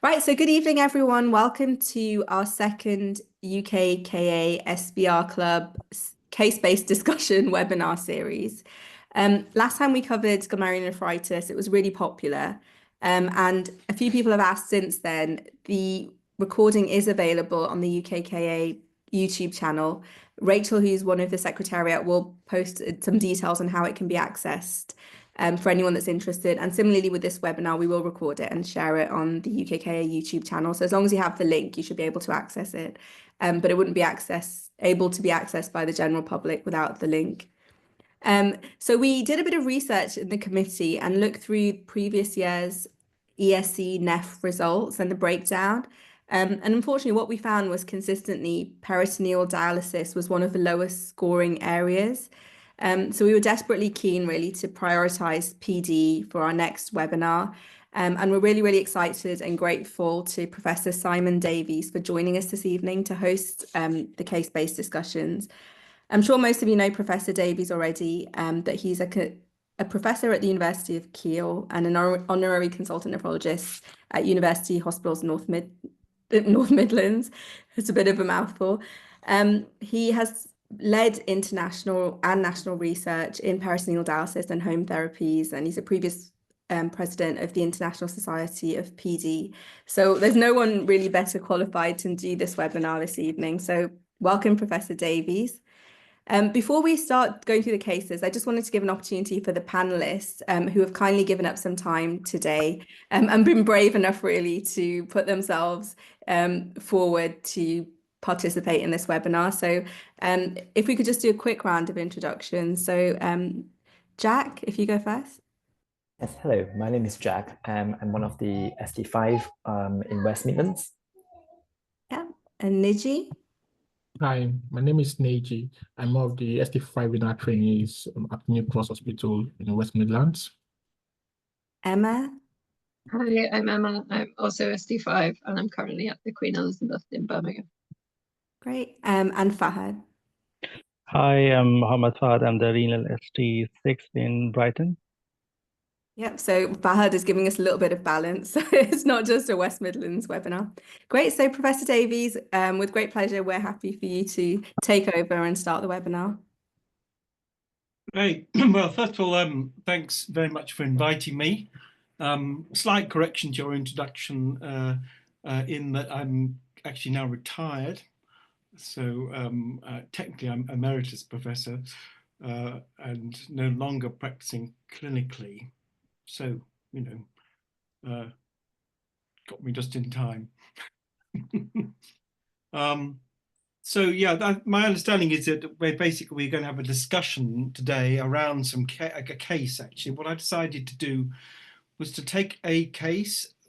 Right, so good evening, everyone. Welcome to our second UKKA SBR Club case-based discussion webinar series. Last time we covered glomerulonephritis, it was really popular. And a few people have asked since then. The recording is available on the UKKA YouTube channel. Rachel, who's one of the secretariat, will post some details on how it can be accessed for anyone that's interested. And similarly with this webinar, we will record it and share it on the UKKA YouTube channel. So as long as you have the link, you should be able to access it. But it wouldn't be able to be accessed by the general public without the link. So we did a bit of research in the committee and looked through previous year's ESC NEPH results and the breakdown. And unfortunately, what we found was consistently peritoneal dialysis was one of the lowest scoring areas. So we were desperately keen really to prioritise PD for our next webinar. And we're really, really excited and grateful to Professor Simon Davies for joining us this evening to host the case-based discussions. I'm sure most of you know Professor Davies already, that he's a professor at the University of Kiel and an honorary consultant nephrologist at University Hospitals North Midlands. It's a bit of a mouthful. He has led international and national research in peritoneal dialysis and home therapies, and he's a previous president of the International Society of PD. So there's no one really better qualified to do this webinar this evening. So welcome, Professor Davies. Before we start going through the cases, I just wanted to give an opportunity for the panelists who have kindly given up some time today and been brave enough really to put themselves forward to participate in this webinar. So if we could just do a quick round of introductions. So Jack, if you go first. Yes, hello, my name is Jack. I'm one of the ST5 in West Midlands. Yeah, and Niji. Hi, my name is Neji. I'm one of the ST5 in our trainees at New Cross Hospital in West Midlands. Emma. Hi, I'm Emma. I'm also ST5 and I'm currently at the Queen Elizabeth in Birmingham. Great. And Fahad. Hi, I'm Mohammed Fahad. I'm the renal ST6 in Brighton. Yep, so Fahad is giving us a little bit of balance. So it's not just a West Midlands webinar. Great. So Professor Davies, with great pleasure, we're happy for you to take over and start the webinar. Great. Well, first of all, thanks very much for inviting me. Slight correction to your introduction in that I'm actually now retired. So technically I'm emeritus professor and no longer practicing clinically. So, you know, got me just in time. So yeah, my understanding is that we're going to have a discussion today around a case. Actually, what I decided to do was to take a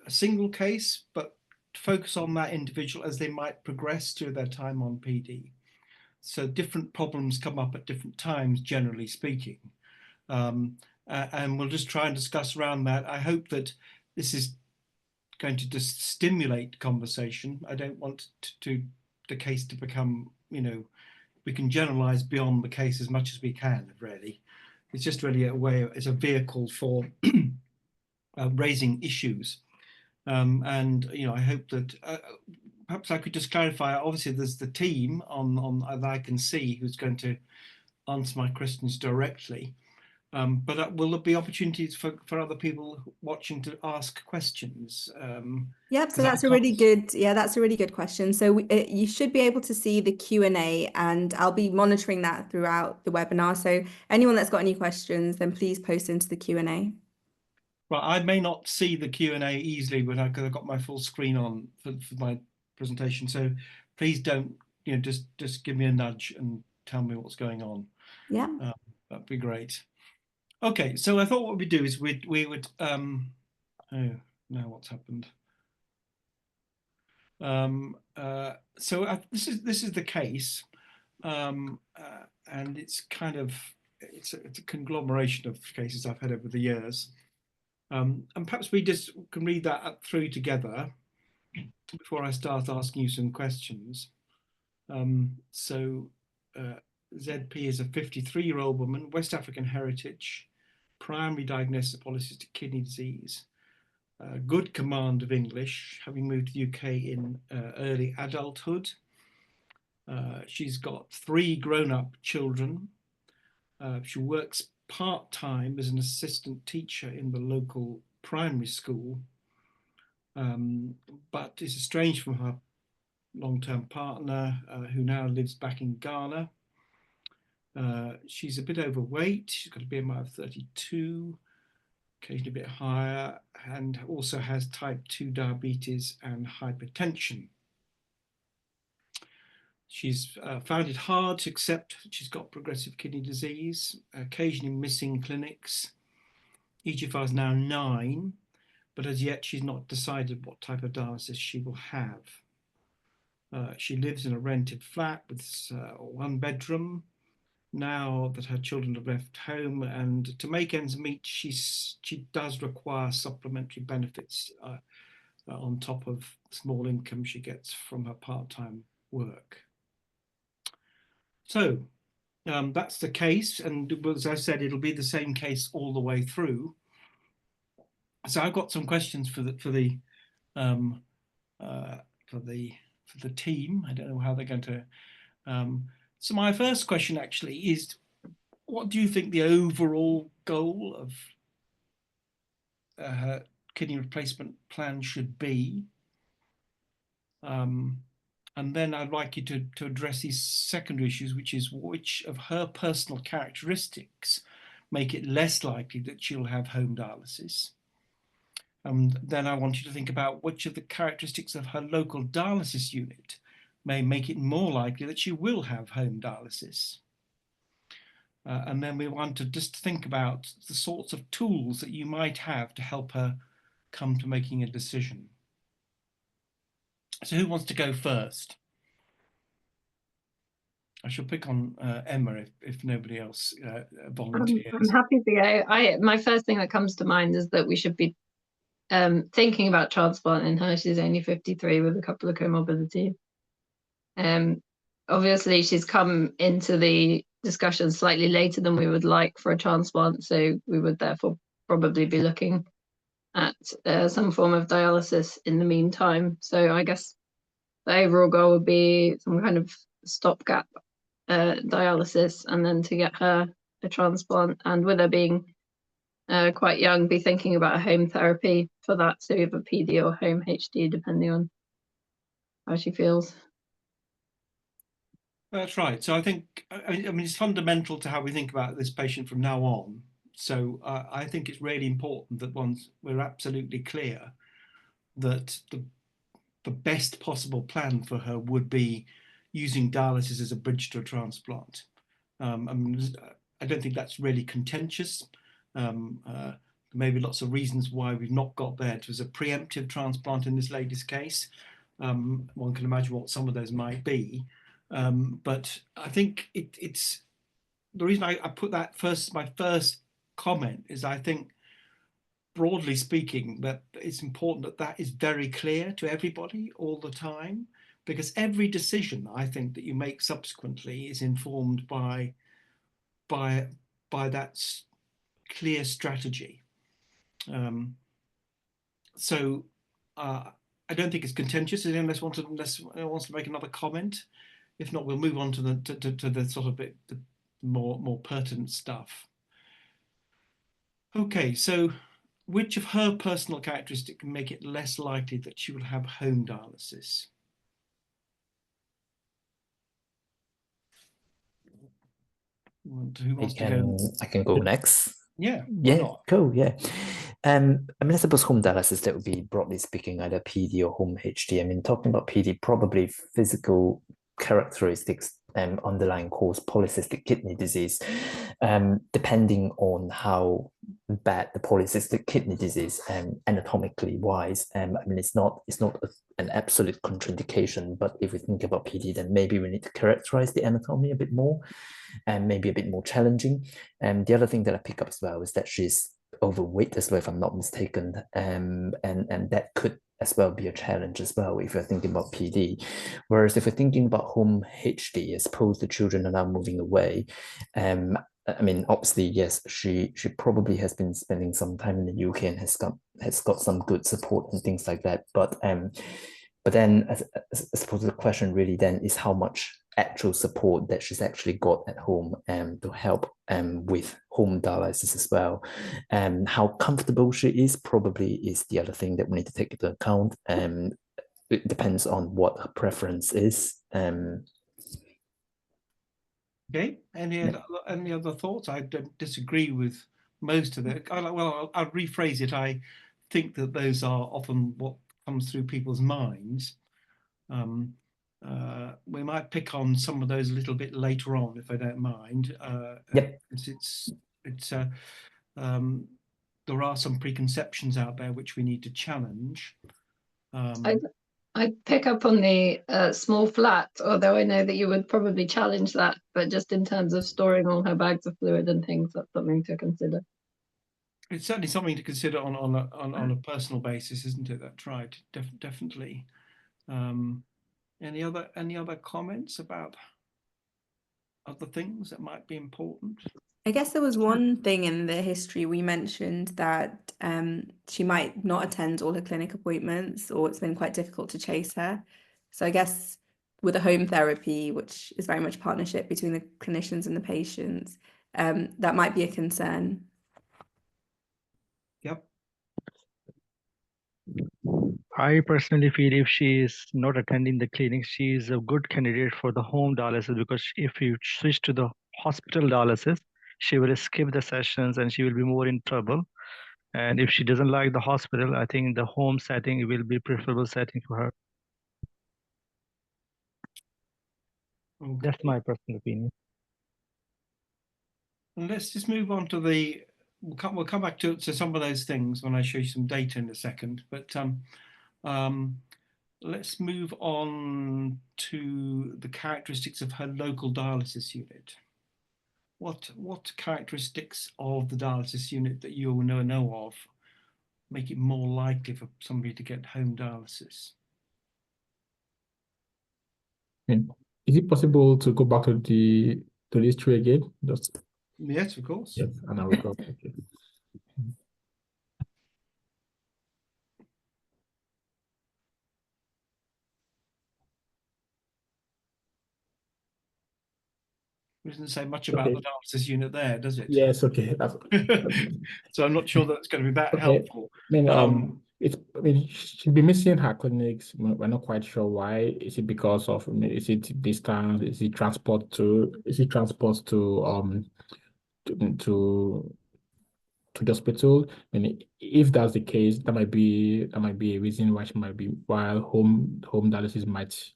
single case, but focus on that individual as they might progress through their time on PD. So different problems come up at different times, generally speaking. And we'll just try and discuss around that. I hope that this is going to just stimulate conversation. I don't want the case to become, you know, we can generalize beyond the case as much as we can, really. It's just really it's a vehicle for raising issues. And, you know, I hope that perhaps I could just clarify, obviously there's the team that I can see who's going to answer my questions directly. But will there be opportunities for other people watching to ask questions? Yep, so that's a really good question. So you should be able to see the Q&A and I'll be monitoring that throughout the webinar. So anyone that's got any questions, then please post into the Q&A. Well, I may not see the Q&A easily because I've got my full screen on for my presentation. So please don't, you know, just give me a nudge and tell me what's going on. Yeah. That'd be great. Okay, so I thought what we'd do is we would oh no, what's happened? So this is the case, and it's kind of it's a conglomeration of cases I've had over the years, and perhaps we just can read that through together before I start asking you some questions. ZP is a 53-year-old woman, West African heritage, primary diagnosis of polycystic kidney disease, good command of English, having moved to the UK in early adulthood. She's got 3 grown-up children. She works part-time as an assistant teacher in the local primary school, but is estranged from her long-term partner, who now lives back in Ghana. She's a bit overweight. She's got a BMI of 32, occasionally a bit higher, and also has type 2 diabetes and hypertension. She's found it hard to accept that she's got progressive kidney disease, occasionally missing clinics. EGFR is now 9, but as yet she's not decided what type of dialysis she will have. She lives in a rented flat with 1 bedroom. Now that her children have left home, and to make ends meet, she does require supplementary benefits on top of the small income she gets from her part-time work. So that's the case, and as I said, it'll be the same case all the way through. So I've got some questions for the team. I don't know how they're going to. So my first question actually is, what do you think the overall goal of her kidney replacement plan should be? And then I'd like you to address these secondary issues, which is which of her personal characteristics make it less likely that she'll have home dialysis. And then I want you to think about which of the characteristics of her local dialysis unit may make it more likely that she will have home dialysis. And then we want to just think about the sorts of tools that you might have to help her come to making a decision. So who wants to go first? I shall pick on Emma if nobody else volunteers. I'm happy to go. My first thing that comes to mind is that we should be thinking about transplanting her. She's only 53 with a couple of comorbidities. Obviously, she's come into the discussion slightly later than we would like for a transplant, so we would therefore probably be looking at some form of dialysis in the meantime. So I guess the overall goal would be some kind of stopgap dialysis, and then to get her a transplant, and with her being quite young, be thinking about a home therapy for that, so either PD or home HD, depending on how she feels. That's right. So I think, I mean, it's fundamental to how we think about this patient from now on. So I think it's really important that once we're absolutely clear that the best possible plan for her would be using dialysis as a bridge to a transplant. I mean, I don't think that's really contentious. There may be lots of reasons why we've not got there. It was a preemptive transplant in this lady's case. One can imagine what some of those might be. But I think it's the reason I put that first, my first comment is I think, broadly speaking, that it's important that that is very clear to everybody all the time, because every decision I think that you make subsequently is informed by that clear strategy. So I don't think it's contentious. Unless anyone wants to make another comment. If not, we'll move on to the sort of bit the more pertinent stuff. Okay, so which of her personal characteristics can make it less likely that she will have home dialysis? Who wants to go? I can go next. Yeah. Yeah, cool. Yeah. I mean, I suppose home dialysis, that would be, broadly speaking, either PD or home HD. I mean, talking about PD, probably physical characteristics underlying cause polycystic kidney disease, depending on how bad the polycystic kidney disease anatomically wise. I mean, it's not an absolute contraindication, but if we think about PD, then maybe we need to characterize the anatomy a bit more, and maybe a bit more challenging. And the other thing that I pick up as well is that she's overweight as well, if I'm not mistaken, and that could as well be a challenge as well if you're thinking about PD. Whereas if we're thinking about home HD, I suppose the children are now moving away. I mean, obviously, yes, she probably has been spending some time in the UK and has got some good support and things like that. But then I suppose the question really then is how much actual support that she's actually got at home to help with home dialysis as well. How comfortable she is probably is the other thing that we need to take into account. It depends on what her preference is. Okay. Any other thoughts? I don't disagree with most of it. Well, I'll rephrase it. I think that those are often what comes through people's minds. We might pick on some of those a little bit later on, if I don't mind. Yep. There are some preconceptions out there which we need to challenge. I pick up on the small flat, although I know that you would probably challenge that, but just in terms of storing all her bags of fluid and things, that's something to consider. It's certainly something to consider on a personal basis, isn't it? That's right, definitely. Any other comments about other things that might be important? I guess there was one thing in the history we mentioned that she might not attend all her clinic appointments, or it's been quite difficult to chase her. So I guess with a home therapy, which is very much a partnership between the clinicians and the patients, that might be a concern. Yep. I personally feel if she is not attending the clinic, she is a good candidate for the home dialysis, because if you switch to the hospital dialysis, she will skip the sessions and she will be more in trouble. And if she doesn't like the hospital, I think the home setting will be preferable setting for her. Okay. That's my personal opinion. And let's just move on to we'll come back to some of those things when I show you some data in a second. But let's move on to the characteristics of her local dialysis unit. What characteristics of the dialysis unit that you know of make it more likely for somebody to get home dialysis? Is it possible to go back to the history again? Just Yes, of course. yes, and I will go. Okay. It doesn't say much about the dialysis unit there, does it? Yes, okay. So I'm not sure that's going to be that helpful. I mean, she'll be missing her clinics. We're not quite sure why. Is it because of, is it distance? Is it transport to the hospital? And if that's the case, that might be a reason why home dialysis might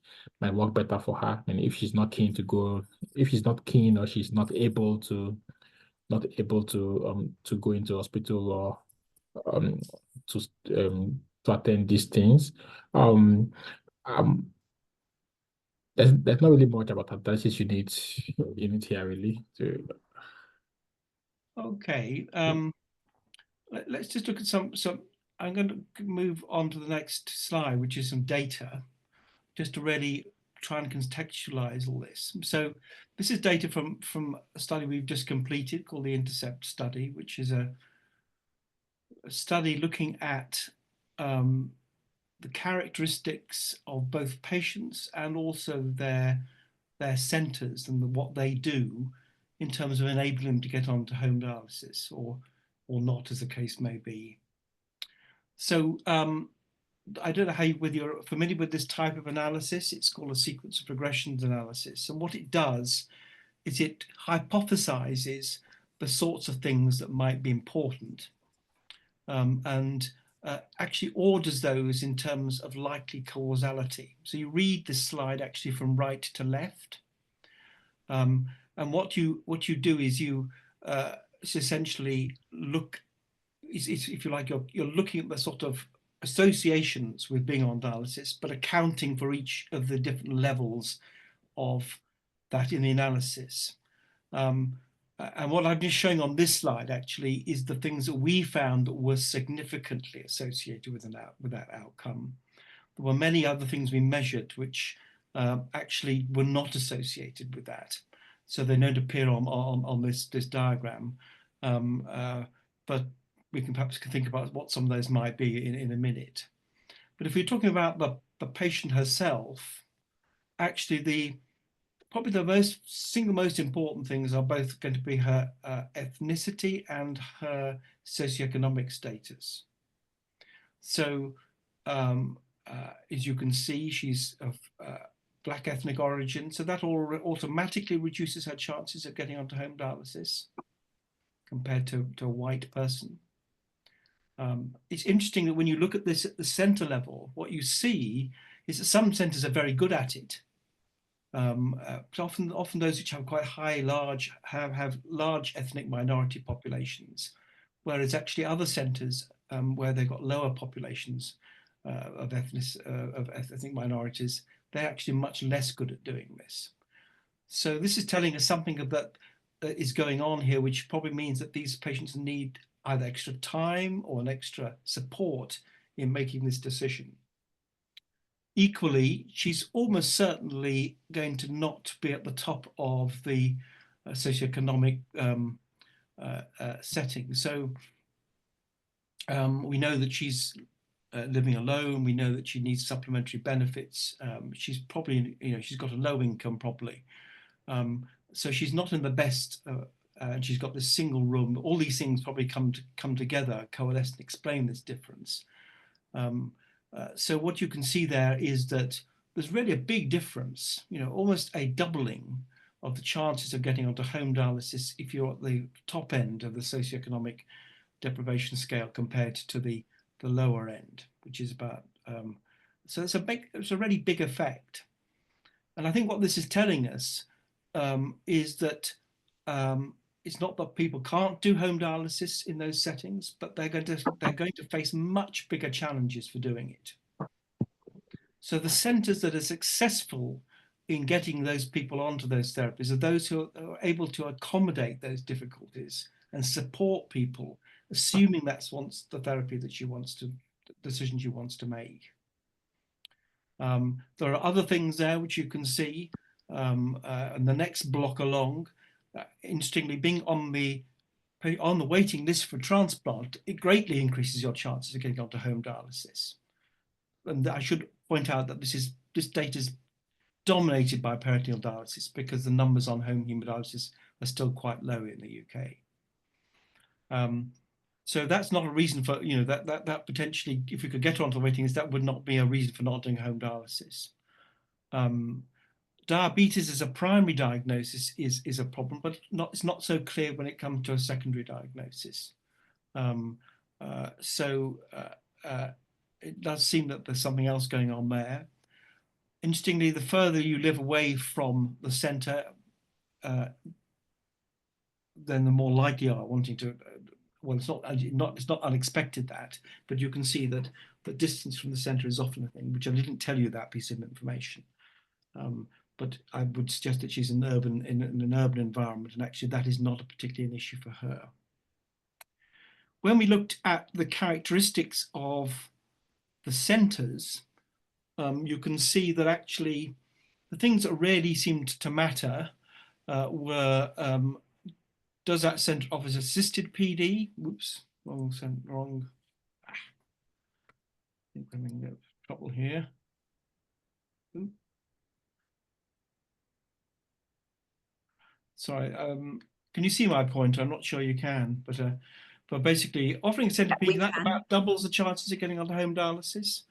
work better for her. And if she's not keen to go, if she's not keen or she's not able to go into hospital or to attend these things. There's not really much about dialysis unit here really. Okay. Let's just look at some. I'm going to move on to the next slide, which is some data, just to really try and contextualize all this. So this is data from a study we've just completed called the INTERCEPT study, which is a study looking at the characteristics of both patients and also their centers and what they do in terms of enabling them to get onto home dialysis or not, as the case may be. So I don't know whether you're familiar with this type of analysis. It's called a sequence of regressions analysis. And what it does is it hypothesizes the sorts of things that might be important and actually orders those in terms of likely causality. So you read this slide actually from right to left. And what you do is you essentially look, if you like, you're looking at the sort of associations with being on dialysis, but accounting for each of the different levels of that in the analysis. And what I'm just showing on this slide actually is the things that we found that were significantly associated with that outcome. There were many other things we measured which actually were not associated with that. So they don't appear on this diagram, but we can perhaps think about what some of those might be in a minute. But if we're talking about the patient herself, actually probably the single most important things are both going to be her ethnicity and her socioeconomic status. So as you can see, she's of Black ethnic origin, so that automatically reduces her chances of getting onto home dialysis compared to a white person. It's interesting that when you look at this at the center level, what you see is that some centers are very good at it. Often those which have quite have large ethnic minority populations, whereas actually other centers where they've got lower populations of ethnic minorities, they're actually much less good at doing this. So this is telling us something that is going on here, which probably means that these patients need either extra time or an extra support in making this decision. Equally, she's almost certainly going to not be at the top of the socioeconomic setting. So we know that she's living alone. We know that she needs supplementary benefits. She's probably, she's got a low income probably. So she's not in the best, and she's got this single room. All these things probably come together, coalesce and explain this difference. So what you can see there is that there's really a big difference, almost a doubling of the chances of getting onto home dialysis if you're at the top end of the socioeconomic deprivation scale compared to the lower end, which is about, so it's a really big effect. And I think what this is telling us is that it's not that people can't do home dialysis in those settings, but they're going to face much bigger challenges for doing it. So the centers that are successful in getting those people onto those therapies are those who are able to accommodate those difficulties and support people, assuming that's the therapy that decision she wants to make. There are other things there which you can see, and the next block along. Interestingly, being on the waiting list for transplant, it greatly increases your chances of getting onto home dialysis. And I should point out that this data is dominated by peritoneal dialysis because the numbers on home hemodialysis are still quite low in the UK. So that's not a reason for, that potentially, if we could get onto the waiting list, that would not be a reason for not doing home dialysis. Diabetes as a primary diagnosis is a problem, but it's not so clear when it comes to a secondary diagnosis. It does seem that there's something else going on there. Interestingly, the further you live away from the centre, then the more likely you are wanting to. Well, it's not unexpected that, but you can see that the distance from the centre is often a thing, which I didn't tell you that piece of information. But I would suggest that she's in an urban environment, and actually that is not particularly an issue for her. When we looked at the characteristics of the centres, you can see that actually the things that really seemed to matter were, does that centre offer assisted PD? Whoops, wrong. I think I'm in trouble here. Ooh. Sorry, can you see my point? I'm not sure you can, but basically offering centre PD, that about doubles the chances of getting onto home dialysis.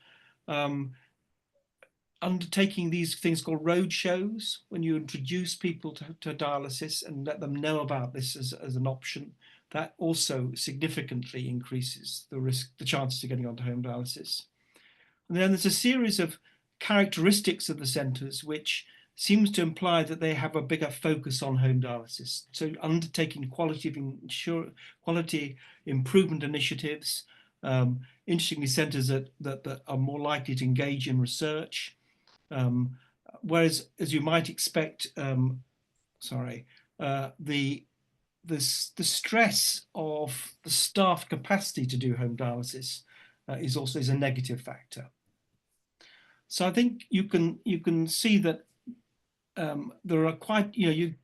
Undertaking these things called road shows, when you introduce people to dialysis and let them know about this as an option, that also significantly increases the chances of getting onto home dialysis. And then there's a series of characteristics of the centres which seems to imply that they have a bigger focus on home dialysis. So undertaking quality improvement initiatives, interestingly, centres that are more likely to engage in research. Whereas, as you might expect, the stress of the staff capacity to do home dialysis is a negative factor. So I think you can see that there are quite, you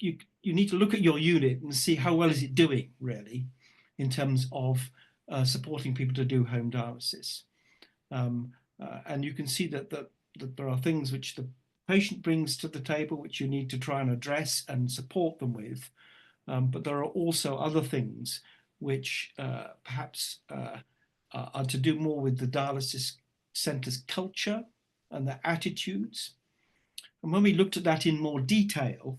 need to look at your unit and see how well is it doing, really, in terms of supporting people to do home dialysis. And you can see that there are things which the patient brings to the table which you need to try and address and support them with. But there are also other things which perhaps are to do more with the dialysis centre's culture and their attitudes. And when we looked at that in more detail,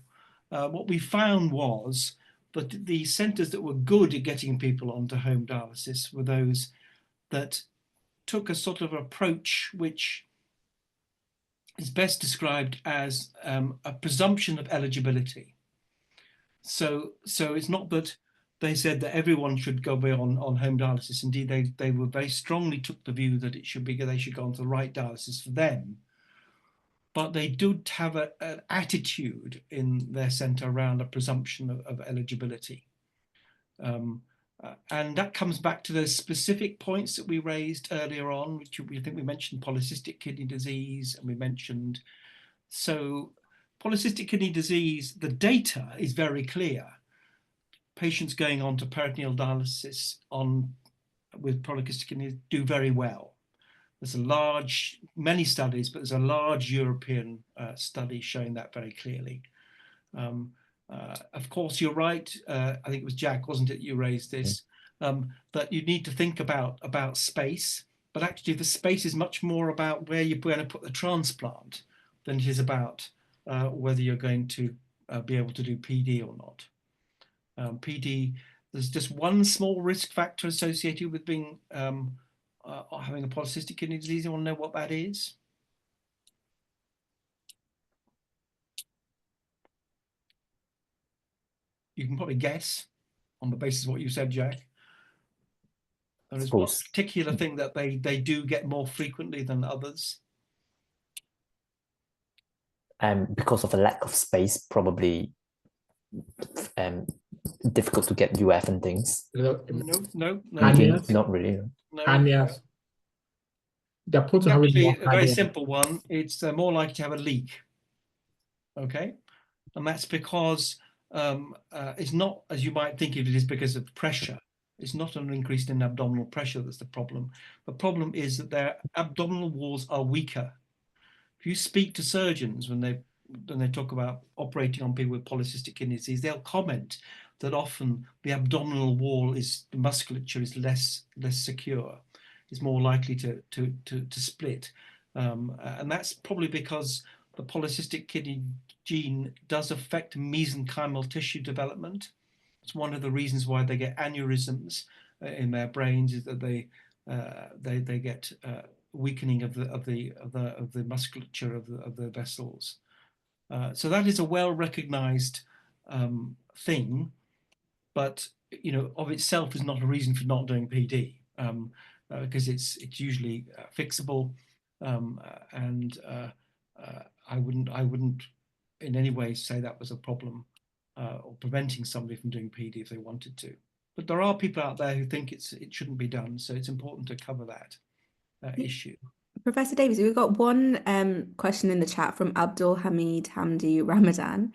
what we found was that the centres that were good at getting people onto home dialysis were those that took a sort of approach which is best described as a presumption of eligibility. So it's not that they said that everyone should go on home dialysis. Indeed, they were very strongly took the view that they should go on to the right dialysis for them. But they do have an attitude in their centre around a presumption of eligibility. And that comes back to those specific points that we raised earlier on, which I think we mentioned polycystic kidney disease, and we mentioned, so polycystic kidney disease, the data is very clear. Patients going on to peritoneal dialysis with polycystic kidney do very well. There's many studies, but there's a large European study showing that very clearly. Of course, you're right. I think it was Jack, wasn't it? You raised this, that you need to think about space, but actually the space is much more about where you're going to put the transplant than it is about whether you're going to be able to do PD or not. PD, there's just one small risk factor associated with being having a polycystic kidney disease. You want to know what that is? You can probably guess on the basis of what you said, Jack. There is one particular thing that they do get more frequently than others. Because of a lack of space, probably difficult to get UF and things. No. Hernias? Not really. No. Hernias. They're put to Actually, a very simple one. It's more likely to have a leak. Okay, and that's because it's not, as you might think it is, because of pressure. It's not an increase in abdominal pressure that's the problem. The problem is that their abdominal walls are weaker. If you speak to surgeons when they talk about operating on people with polycystic kidney disease, they'll comment that often the abdominal wall the musculature is less secure. Is more likely to split, and that's probably because the polycystic kidney gene does affect mesenchymal tissue development. It's one of the reasons why they get aneurysms in their brains, is that they get weakening of the musculature of the vessels. So that is a well-recognized thing, but of itself is not a reason for not doing PD. Because it's usually fixable, and I wouldn't in any way say that was a problem or preventing somebody from doing PD if they wanted to. But there are people out there who think it shouldn't be done, so it's important to cover that issue. Professor Davies, we've got one question in the chat from Abdul Hamid Hamdi Ramadan.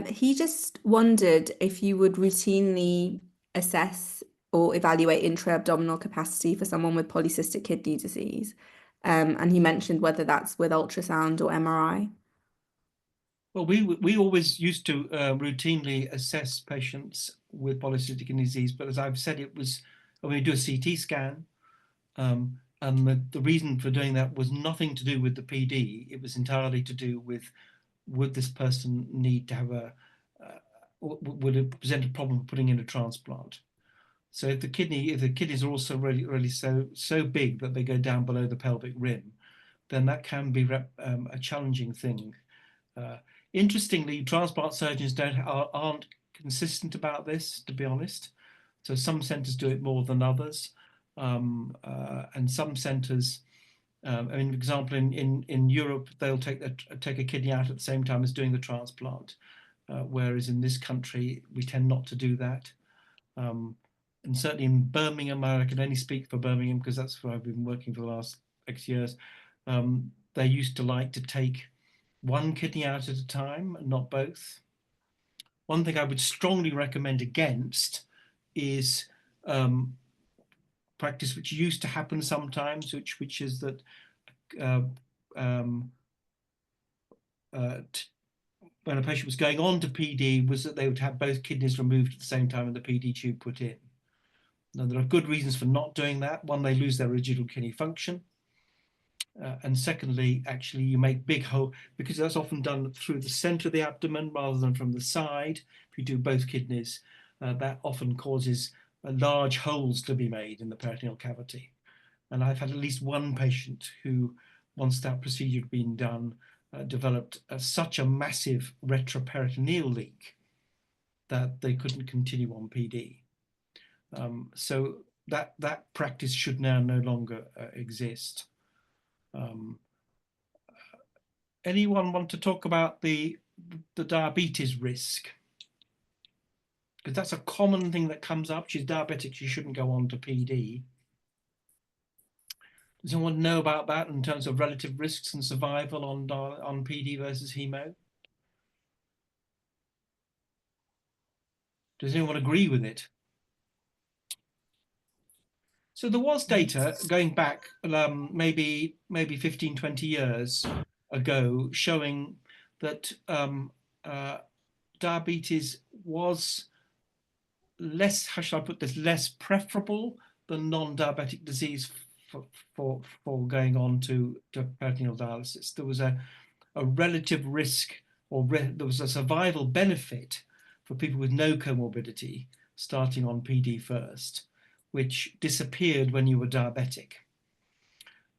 He just wondered if you would routinely assess or evaluate intra-abdominal capacity for someone with polycystic kidney disease. And he mentioned whether that's with ultrasound or MRI. Well, we always used to routinely assess patients with polycystic kidney disease, but as I've said, it was when we do a CT scan, and the reason for doing that was nothing to do with the PD. It was entirely to do with, would this person need to have would it present a problem putting in a transplant? So if the kidneys are also really so big that they go down below the pelvic rim, then that can be a challenging thing. Interestingly, transplant surgeons aren't consistent about this, to be honest. So some centres do it more than others, and some centres, I mean, for example, in Europe, they'll take a kidney out at the same time as doing the transplant, whereas in this country we tend not to do that. And certainly in Birmingham, I can only speak for Birmingham because that's where I've been working for the last X years. They used to like to take one kidney out at a time and not both. One thing I would strongly recommend against is practice which used to happen sometimes, which is that when a patient was going on to PD, was that they would have both kidneys removed at the same time and the PD tube put in. Now, there are good reasons for not doing that. One, they lose their residual kidney function. And secondly, actually, you make big hole, because that's often done through the center of the abdomen rather than from the side. If you do both kidneys, that often causes large holes to be made in the peritoneal cavity. And I've had at least one patient who, once that procedure had been done, developed such a massive retroperitoneal leak that they couldn't continue on PD. So that practice should now no longer exist. Anyone want to talk about the diabetes risk? Because that's a common thing that comes up. She's diabetic, she shouldn't go on to PD. Does anyone know about that in terms of relative risks and survival on PD versus hemo? Does anyone agree with it? So there was data going back maybe 15, 20 years ago showing that diabetes was less, how should I put this, less preferable than non-diabetic disease for going on to peritoneal dialysis. There was a relative risk, or there was a survival benefit for people with no comorbidity starting on PD first, which disappeared when you were diabetic.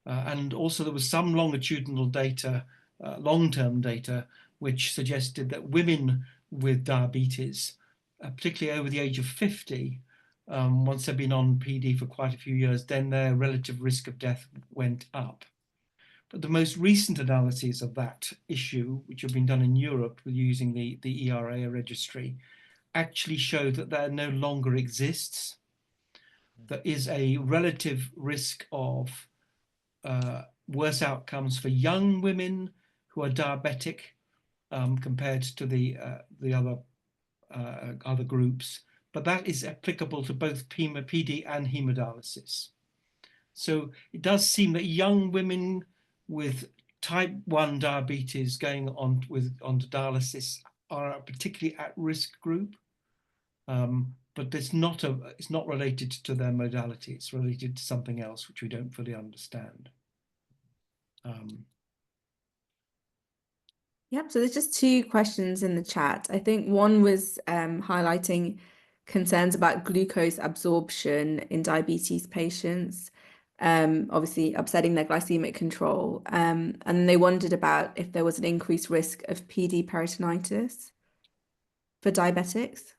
And also there was some longitudinal data, long-term data, which suggested that women with diabetes, particularly over the age of 50, once they've been on PD for quite a few years, then their relative risk of death went up. But the most recent analyses of that issue, which have been done in Europe with using the ERA registry, actually show that there no longer exists. There is a relative risk of worse outcomes for young women who are diabetic compared to the other groups, but that is applicable to both PD and hemodialysis. So it does seem that young women with type 1 diabetes going onto dialysis are a particularly at-risk group, but it's not related to their modality. It's related to something else which we don't fully understand. Yep, so there's just two questions in the chat. I think one was highlighting concerns about glucose absorption in diabetes patients, obviously upsetting their glycemic control. And they wondered about if there was an increased risk of PD peritonitis for diabetics.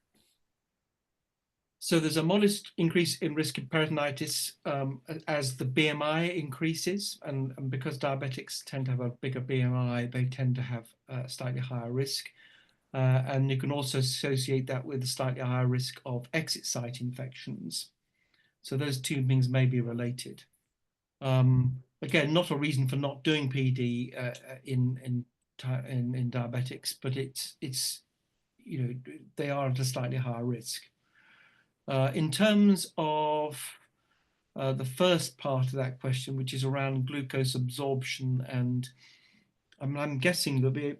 So there's a modest increase in risk of peritonitis as the BMI increases, and because diabetics tend to have a bigger BMI, they tend to have a slightly higher risk. And you can also associate that with a slightly higher risk of exit site infections. So those two things may be related. Again, not a reason for not doing PD in diabetics, but it's they are at a slightly higher risk. In terms of the first part of that question, which is around glucose absorption, and I'm guessing there'll be,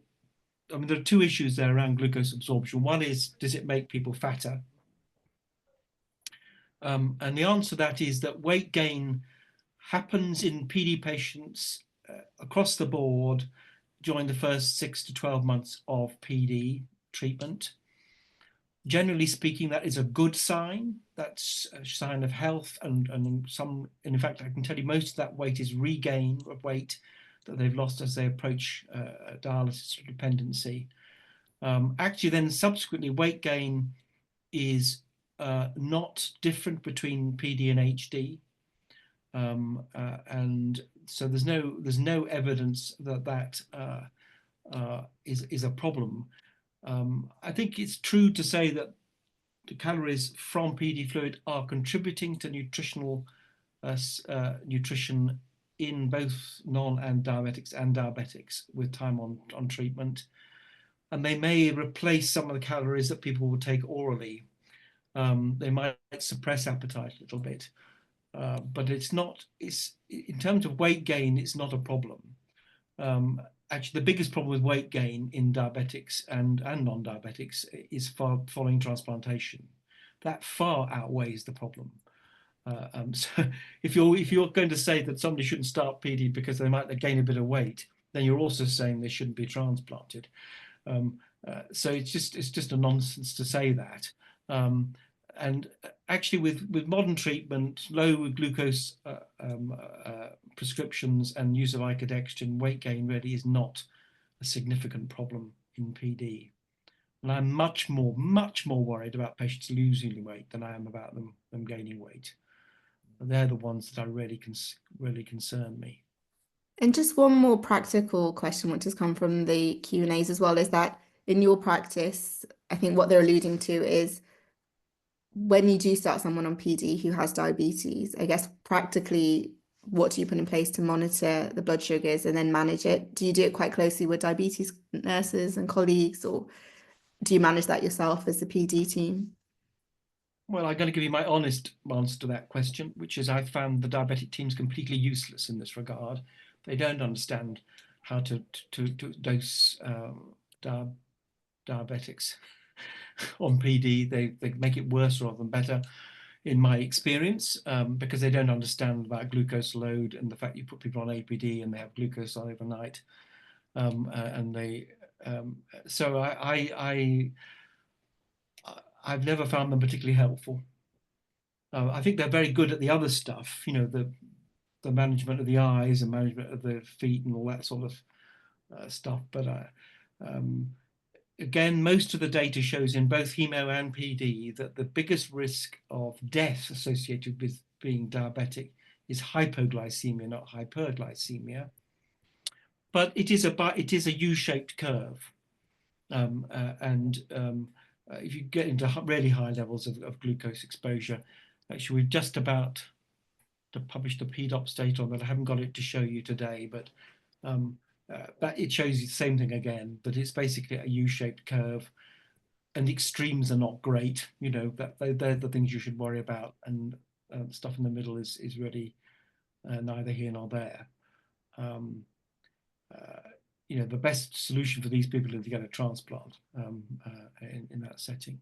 there are two issues there around glucose absorption. One is, does it make people fatter? And the answer to that is that weight gain happens in PD patients across the board during the first 6 to 12 months of PD treatment. Generally speaking, that is a good sign. That's a sign of health, and in fact, I can tell you most of that weight is regain of weight that they've lost as they approach dialysis dependency. Actually, then subsequently, weight gain is not different between PD and HD, and so there's no evidence that is a problem. I think it's true to say that the calories from PD fluid are contributing to nutrition in both and diabetics with time on treatment. And they may replace some of the calories that people would take orally. They might suppress appetite a little bit, but it's in terms of weight gain, it's not a problem. Actually, the biggest problem with weight gain in diabetics and non-diabetics is following transplantation. That far outweighs the problem. So if you're going to say that somebody shouldn't start PD because they might gain a bit of weight, then you're also saying they shouldn't be transplanted. So it's just a nonsense to say that. And actually, with modern treatment, low glucose prescriptions and use of icodextrin, weight gain really is not a significant problem in PD. And I'm much more worried about patients losing weight than I am about them gaining weight. They're the ones that really concern me. And just one more practical question, which has come from the Q&As as well, is that in your practice, I think what they're alluding to is when you do start someone on PD who has diabetes, I guess practically, what do you put in place to monitor the blood sugars and then manage it? Do you do it quite closely with diabetes nurses and colleagues, or do you manage that yourself as the PD team? Well, I'm going to give you my honest answer to that question, which is I found the diabetic teams completely useless in this regard. They don't understand how to dose diabetics on PD. They make it worse rather than better, in my experience, because they don't understand about glucose load and the fact you put people on APD and they have glucose overnight, and they so I've never found them particularly helpful. I think they're very good at the other stuff, you know, the management of the eyes and management of the feet and all that sort of stuff. But again, most of the data shows in both hemo and PD that the biggest risk of death associated with being diabetic is hypoglycemia, not hyperglycemia. But it is a U-shaped curve, if you get into really high levels of glucose exposure, actually we've just about to publish the PDOPS data on that. I haven't got it to show you today, but it shows you the same thing again, that it's basically a U-shaped curve, and the extremes are not great. You know, that they're the things you should worry about, and stuff in the middle is really neither here nor there. You know, the best solution for these people is to get a transplant in that setting.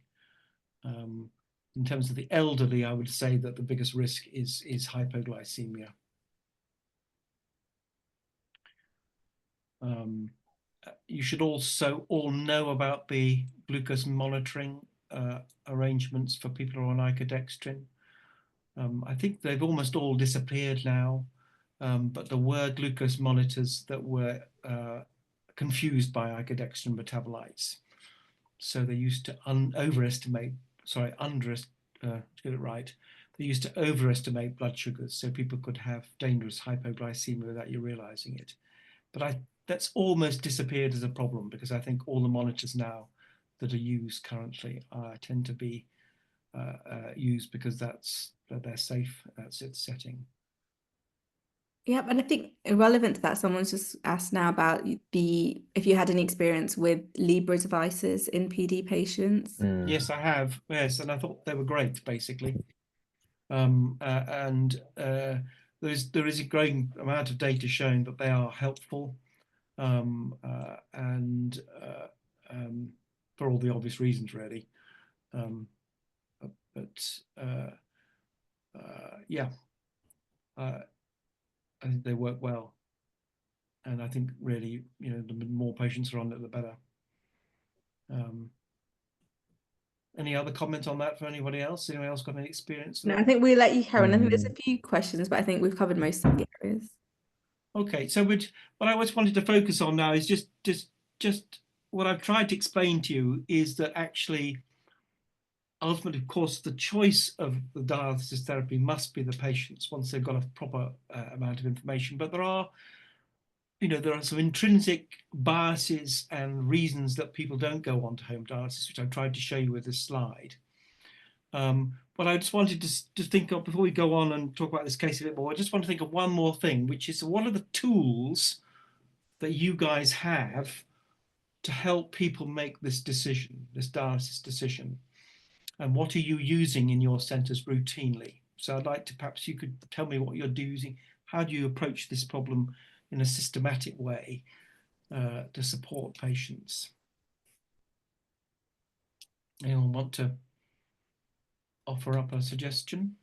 In terms of the elderly, I would say that the biggest risk is hypoglycemia. You should also all know about the glucose monitoring arrangements for people who are on icodextrin. I think they've almost all disappeared now, but there were glucose monitors that were confused by icodextrin metabolites. So they used to get it right. They used to overestimate blood sugars so people could have dangerous hypoglycemia without you realizing it. But that's almost disappeared as a problem, because I think all the monitors now that are used currently tend to be used because they're safe. That's its setting. Yep, and I think irrelevant to that, someone's just asked now about if you had any experience with Libre devices in PD patients. Yes, I have. Yes, and I thought they were great, basically. There is a growing amount of data showing that they are helpful, for all the obvious reasons, really. Yeah. I think they work well, and I think really, you know, the more patients are on it, the better. Any other comment on that for anybody else? Anyone else got any experience? No, I think we'll let you, Karen. I think there's a few questions, but I think we've covered most of the areas. Okay, so what I always wanted to focus on now is just what I've tried to explain to you is that actually, ultimately, of course, the choice of the dialysis therapy must be the patients once they've got a proper amount of information. But there are some intrinsic biases and reasons that people don't go on to home dialysis, which I've tried to show you with this slide. But I just wanted to think of, before we go on and talk about this case a bit more, I just want to think of one more thing, which is what are the tools that you guys have to help people make this decision, this dialysis decision? And what are you using in your centres routinely? So I'd like to, perhaps you could tell me what you're using. How do you approach this problem in a systematic way to support patients? Anyone want to offer up a suggestion?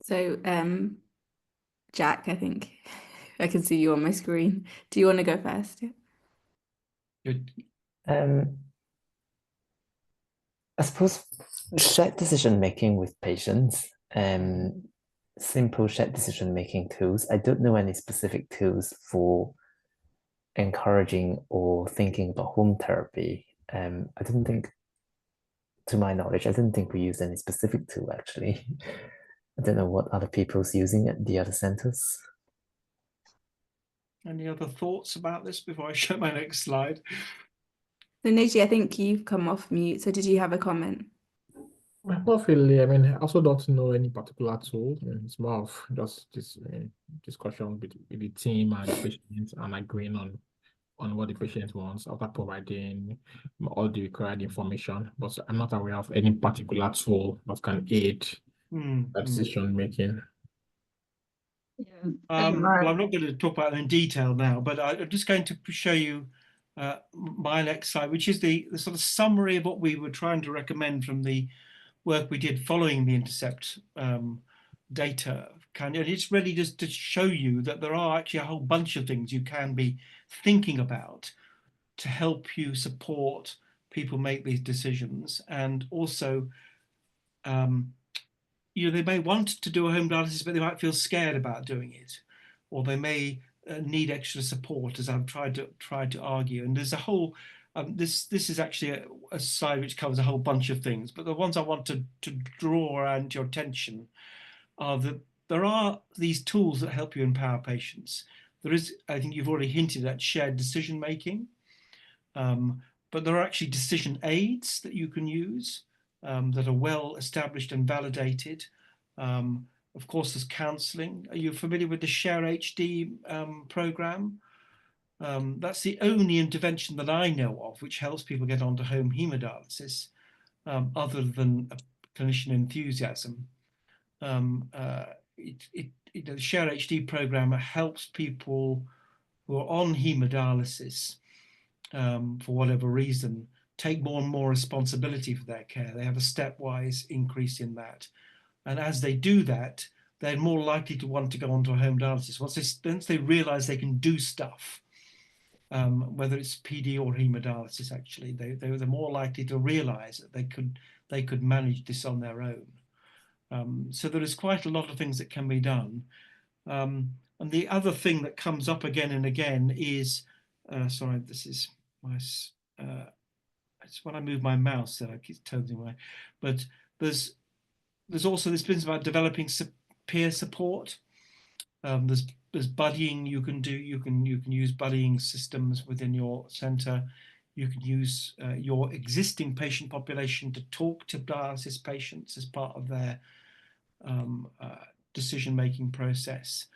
So, Jack, I think I can see you on my screen. Do you want to go first? Yeah. Good. I suppose shared decision making with patients, simple shared decision making tools. I don't know any specific tools for encouraging or thinking about home therapy. I don't think, to my knowledge, I don't think we use any specific tool actually. I don't know what other people's using at the other centers. Any other thoughts about this before I show my next slide? So, Neji, I think you've come off mute. So, did you have a comment? Not really. I mean, I also don't know any particular tool. I mean, it's more of just this discussion with the team and the patient and agreeing on what the patient wants after providing all the required information. But I'm not aware of any particular tool that can aid that decision making. Yeah, Well, I'm not going to talk about them in detail now, but I'm just going to show you my next slide, which is the sort of summary of what we were trying to recommend from the work we did following the Intercept data. And it's really just to show you that there are actually a whole bunch of things you can be thinking about to help you support people make these decisions. And also, they may want to do a home dialysis, but they might feel scared about doing it, or they may need extra support, as I've tried to argue. And there's a whole this is actually a slide which covers a whole bunch of things, but the ones I want to draw around your attention are that there are these tools that help you empower patients. There is, I think you've already hinted at, shared decision making, but there are actually decision aids that you can use that are well established and validated. Of course, there's counselling. Are you familiar with the Share HD program? That's the only intervention that I know of which helps people get onto home hemodialysis, other than a clinician enthusiasm. The Share HD program helps people who are on hemodialysis for whatever reason take more and more responsibility for their care. They have a stepwise increase in that. And as they do that, they're more likely to want to go onto a home dialysis. Once they realize they can do stuff, whether it's PD or hemodialysis, actually, they're more likely to realize that they could manage this on their own. So there is quite a lot of things that can be done. And the other thing that comes up again and again is, sorry, this is my, it's when I move my mouse that I keep turning away, but there's also this business about developing peer support. There's buddying you can do. You can use buddying systems within your centre. You can use your existing patient population to talk to dialysis patients as part of their decision-making process.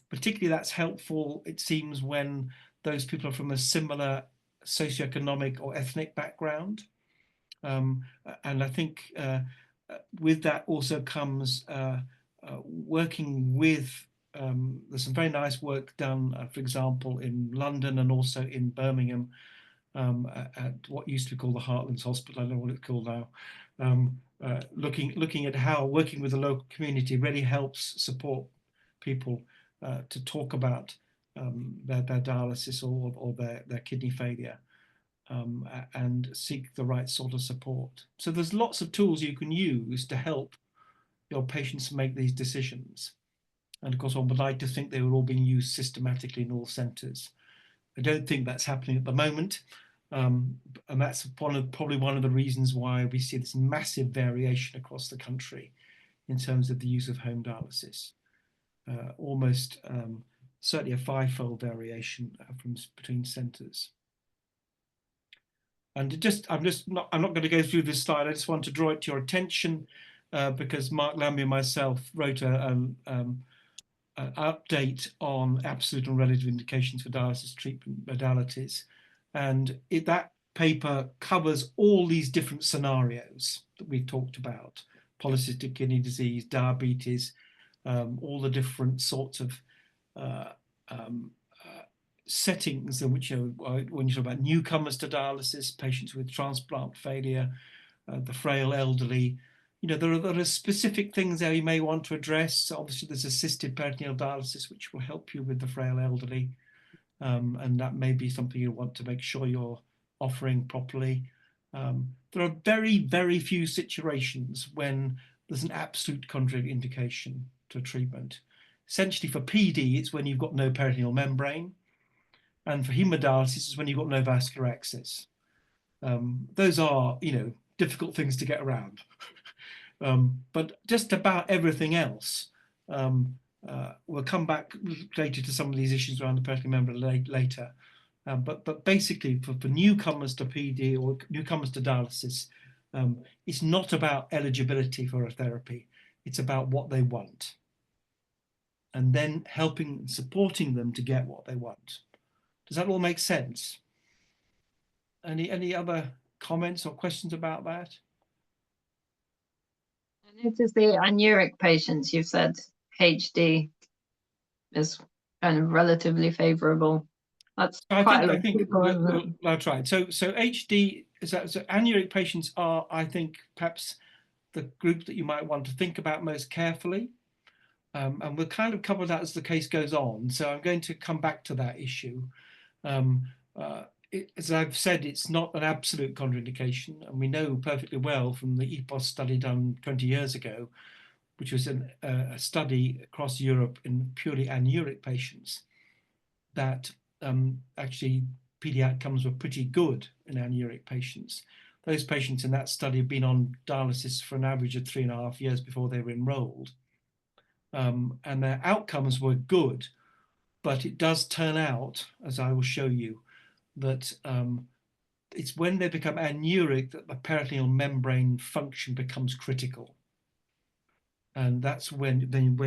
Particularly that's helpful, it seems, when those people are from a similar socioeconomic or ethnic background. And I think with that also comes working with, there's some very nice work done, for example, in London and also in Birmingham, at what used to be called the Heartlands Hospital. I don't know what it's called now. Looking at how working with the local community really helps support people to talk about their dialysis or their kidney failure, and seek the right sort of support. So there's lots of tools you can use to help your patients make these decisions. And of course, one would like to think they were all being used systematically in all centres. I don't think that's happening at the moment. And that's probably one of the reasons why we see this massive variation across the country in terms of the use of home dialysis. Almost certainly a five-fold variation between centres. And I'm not going to go through this slide. I just want to draw it to your attention because Mark Lambie and myself wrote an update on absolute and relative indications for dialysis treatment modalities, and that paper covers all these different scenarios that we've talked about: polycystic kidney disease, diabetes, all the different sorts of settings in which, when you talk about newcomers to dialysis, patients with transplant failure, the frail elderly, there are specific things there you may want to address. Obviously, there's assisted peritoneal dialysis, which will help you with the frail elderly, and that may be something you want to make sure you're offering properly. There are very, very few situations when there's an absolute contraindication to treatment. Essentially, for PD, it's when you've got no peritoneal membrane, and for hemodialysis, it's when you've got no vascular access. Those are, difficult things to get around. But just about everything else, we'll come back later to some of these issues around the peritoneal membrane later. But basically, for newcomers to PD or newcomers to dialysis, it's not about eligibility for a therapy. It's about what they want, and then helping and supporting them to get what they want. Does that all make sense? Any other comments or questions about that? I noticed the anuric patients, you've said HD is kind of relatively favourable. That's quite a lot of people, isn't it? That's right. So HD, so anuric patients are, I think, perhaps the group that you might want to think about most carefully. And we'll kind of cover that as the case goes on. So I'm going to come back to that issue. As I've said, it's not an absolute contraindication, and we know perfectly well from the EPOS study done 20 years ago, which was a study across Europe in purely anuric patients, that actually PD outcomes were pretty good in anuric patients. Those patients in that study have been on dialysis for an average of 3.5 years before they were enrolled. And their outcomes were good, but it does turn out, as I will show you, that it's when they become anuric that the peritoneal membrane function becomes critical. And that's when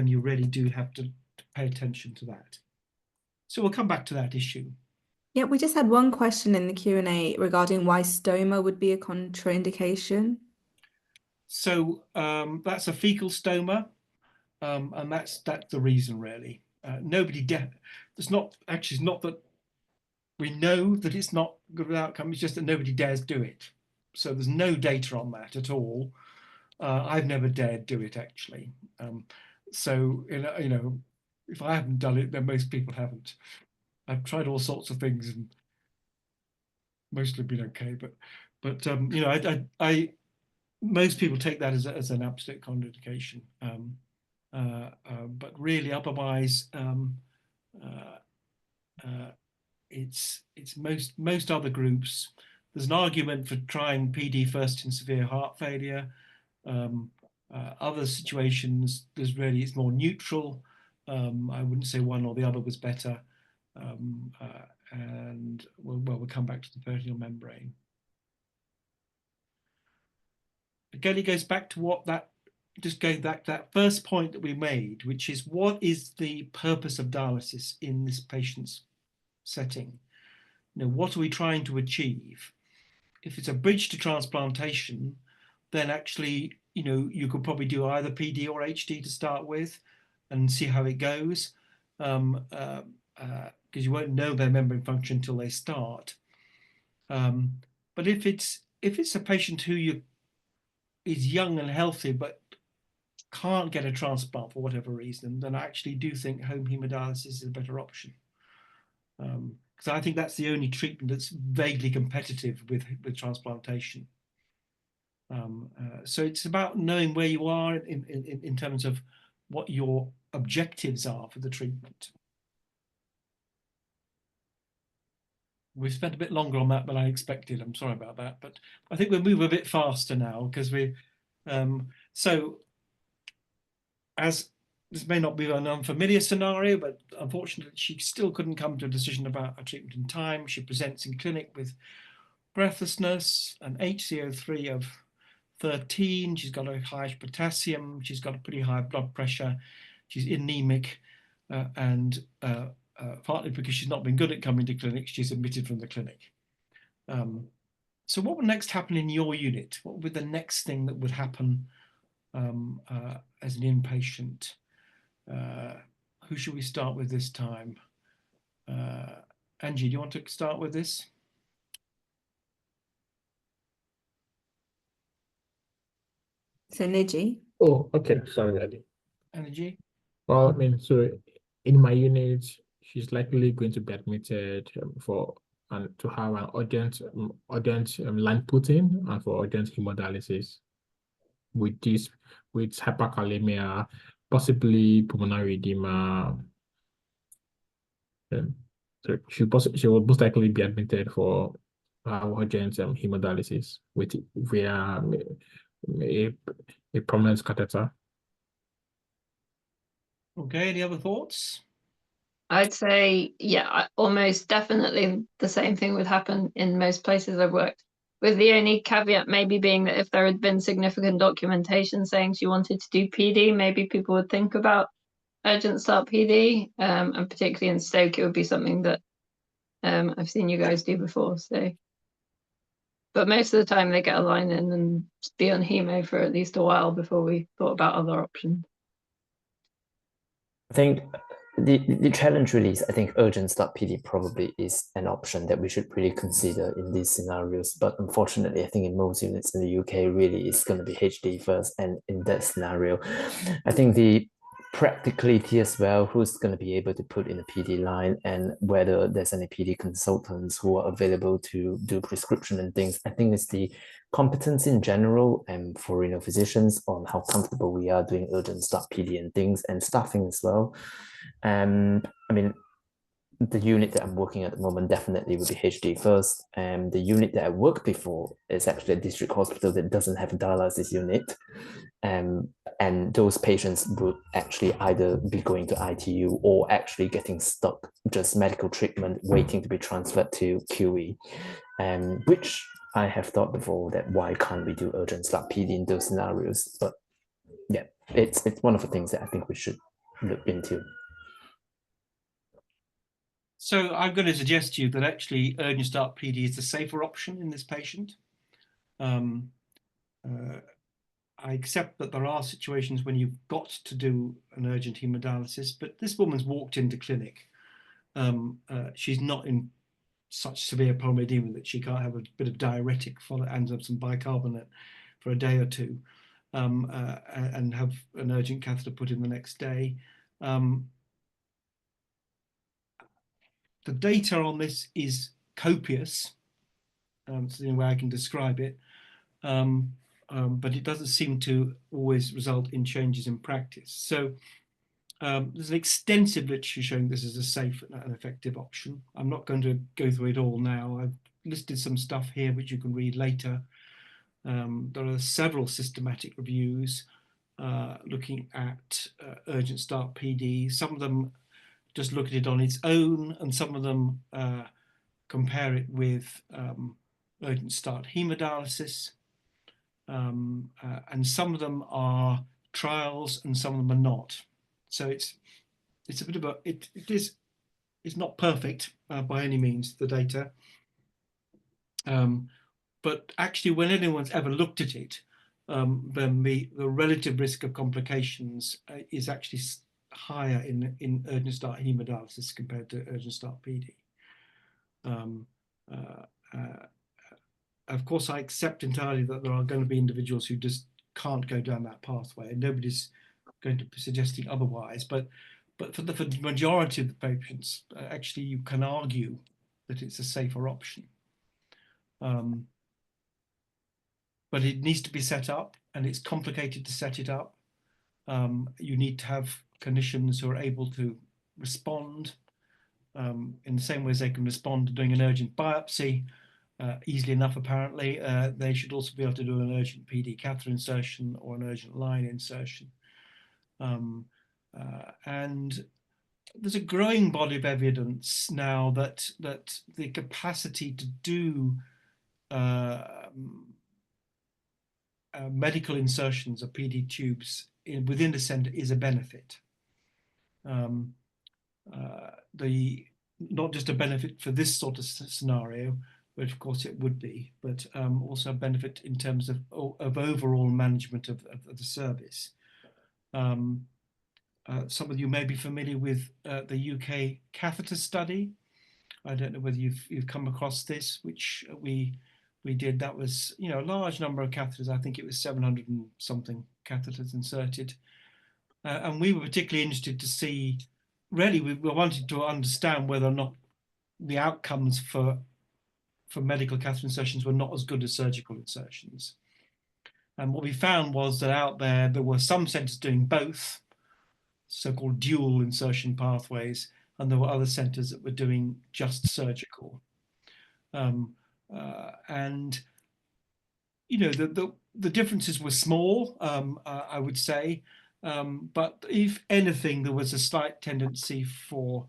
you really do have to pay attention to that. So we'll come back to that issue. Yeah, we just had one question in the Q&A regarding why stoma would be a contraindication. So that's a fecal stoma, and that's the reason, really. It's not that we know that it's not good outcome, it's just that nobody dares do it. So there's no data on that at all. I've never dared do it, actually. So if I haven't done it, then most people haven't. I've tried all sorts of things and mostly been okay, but most people take that as an absolute contraindication. But really, otherwise, it's most other groups. There's an argument for trying PD first in severe heart failure. Other situations, it's more neutral. I wouldn't say one or the other was better. And we'll come back to the peritoneal membrane. Again, it goes back to that first point that we made, which is what is the purpose of dialysis in this patient's setting? What are we trying to achieve? If it's a bridge to transplantation, then actually, you could probably do either PD or HD to start with and see how it goes, because you won't know their membrane function until they start. But if it's a patient who is young and healthy but can't get a transplant for whatever reason, then I actually do think home hemodialysis is a better option. Because I think that's the only treatment that's vaguely competitive with transplantation. So it's about knowing where you are in terms of what your objectives are for the treatment. We've spent a bit longer on that than I expected. I'm sorry about that, but I think we'll move a bit faster now because so as this may not be an unfamiliar scenario, but unfortunately, she still couldn't come to a decision about a treatment in time. She presents in clinic with breathlessness, an HCO3 of 13. She's got a high potassium. She's got a pretty high blood pressure. She's anemic, and partly because she's not been good at coming to clinic, she's admitted from the clinic. So what would next happen in your unit? What would be the next thing that would happen as an inpatient? Who should we start with this time? Angie, do you want to start with this? So Niji. Oh, okay. Sorry, Eddie. Angie? Well, I mean, so in my unit, she's likely going to be admitted for and to have an urgent line putting and for urgent hemodialysis with hyperkalemia, possibly pulmonary edema. So she will most likely be admitted for urgent hemodialysis via a prominent catheter. Okay, any other thoughts? I'd say, yeah, almost definitely the same thing would happen in most places I've worked, with the only caveat maybe being that if there had been significant documentation saying she wanted to do PD, maybe people would think about urgent start PD, and particularly in Stoke, it would be something that I've seen you guys do before. So, but most of the time they get a line in and be on hemo for at least a while before we thought about other options. I think the challenge really is, I think urgent start PD probably is an option that we should really consider in these scenarios. But unfortunately, I think in most units in the UK, really it's going to be HD first. And in that scenario, I think the practicality as well, who's going to be able to put in a PD line and whether there's any PD consultants who are available to do prescription and things. I think it's the competence in general and for renal physicians on how comfortable we are doing urgent start PD and things, and staffing as well. I mean, the unit that I'm working at the moment definitely would be HD first. And the unit that I worked before is actually a district hospital that doesn't have a dialysis unit. And those patients would actually either be going to ITU or actually getting stuck just medical treatment, waiting to be transferred to QE, which I have thought before that why can't we do urgent start PD in those scenarios? But yeah, it's one of the things that I think we should look into. So I'm going to suggest to you that actually urgent start PD is the safer option in this patient. I accept that there are situations when you've got to do an urgent hemodialysis, but this woman's walked into clinic. She's not in such severe pulmonary edema that she can't have a bit of diuretic and have some bicarbonate for a day or two, and have an urgent catheter put in the next day. The data on this is copious, it's the only way I can describe it, but it doesn't seem to always result in changes in practice. So there's an extensive literature showing this is a safe and effective option. I'm not going to go through it all now. I've listed some stuff here which you can read later. There are several systematic reviews looking at urgent start PD. Some of them just look at it on its own, and some of them compare it with urgent start hemodialysis. And some of them are trials and some of them are not. So it's a bit of a, it's not perfect by any means, the data. But actually when anyone's ever looked at it, then the relative risk of complications is actually higher in urgent start hemodialysis compared to urgent start PD. Of course, I accept entirely that there are going to be individuals who just can't go down that pathway, and nobody's going to be suggesting otherwise. But for the majority of the patients, actually, you can argue that it's a safer option. But it needs to be set up, and it's complicated to set it up. You need to have clinicians who are able to respond in the same way as they can respond to doing an urgent biopsy easily enough, apparently. They should also be able to do an urgent PD catheter insertion or an urgent line insertion. And there's a growing body of evidence now that the capacity to do medical insertions of PD tubes within the centre is a benefit. Not just a benefit for this sort of scenario, but of course it would be, but also a benefit in terms of overall management of the service. Some of you may be familiar with the UK catheter study. I don't know whether you've come across this, which we did. That was, you know, a large number of catheters. I think it was 700 and something catheters inserted. And we were particularly interested to see, really, we wanted to understand whether or not the outcomes for medical catheter insertions were not as good as surgical insertions. And what we found was that out there were some centers doing both, so-called dual insertion pathways, and there were other centers that were doing just surgical. And, you know, the differences were small, I would say, but if anything, there was a slight tendency for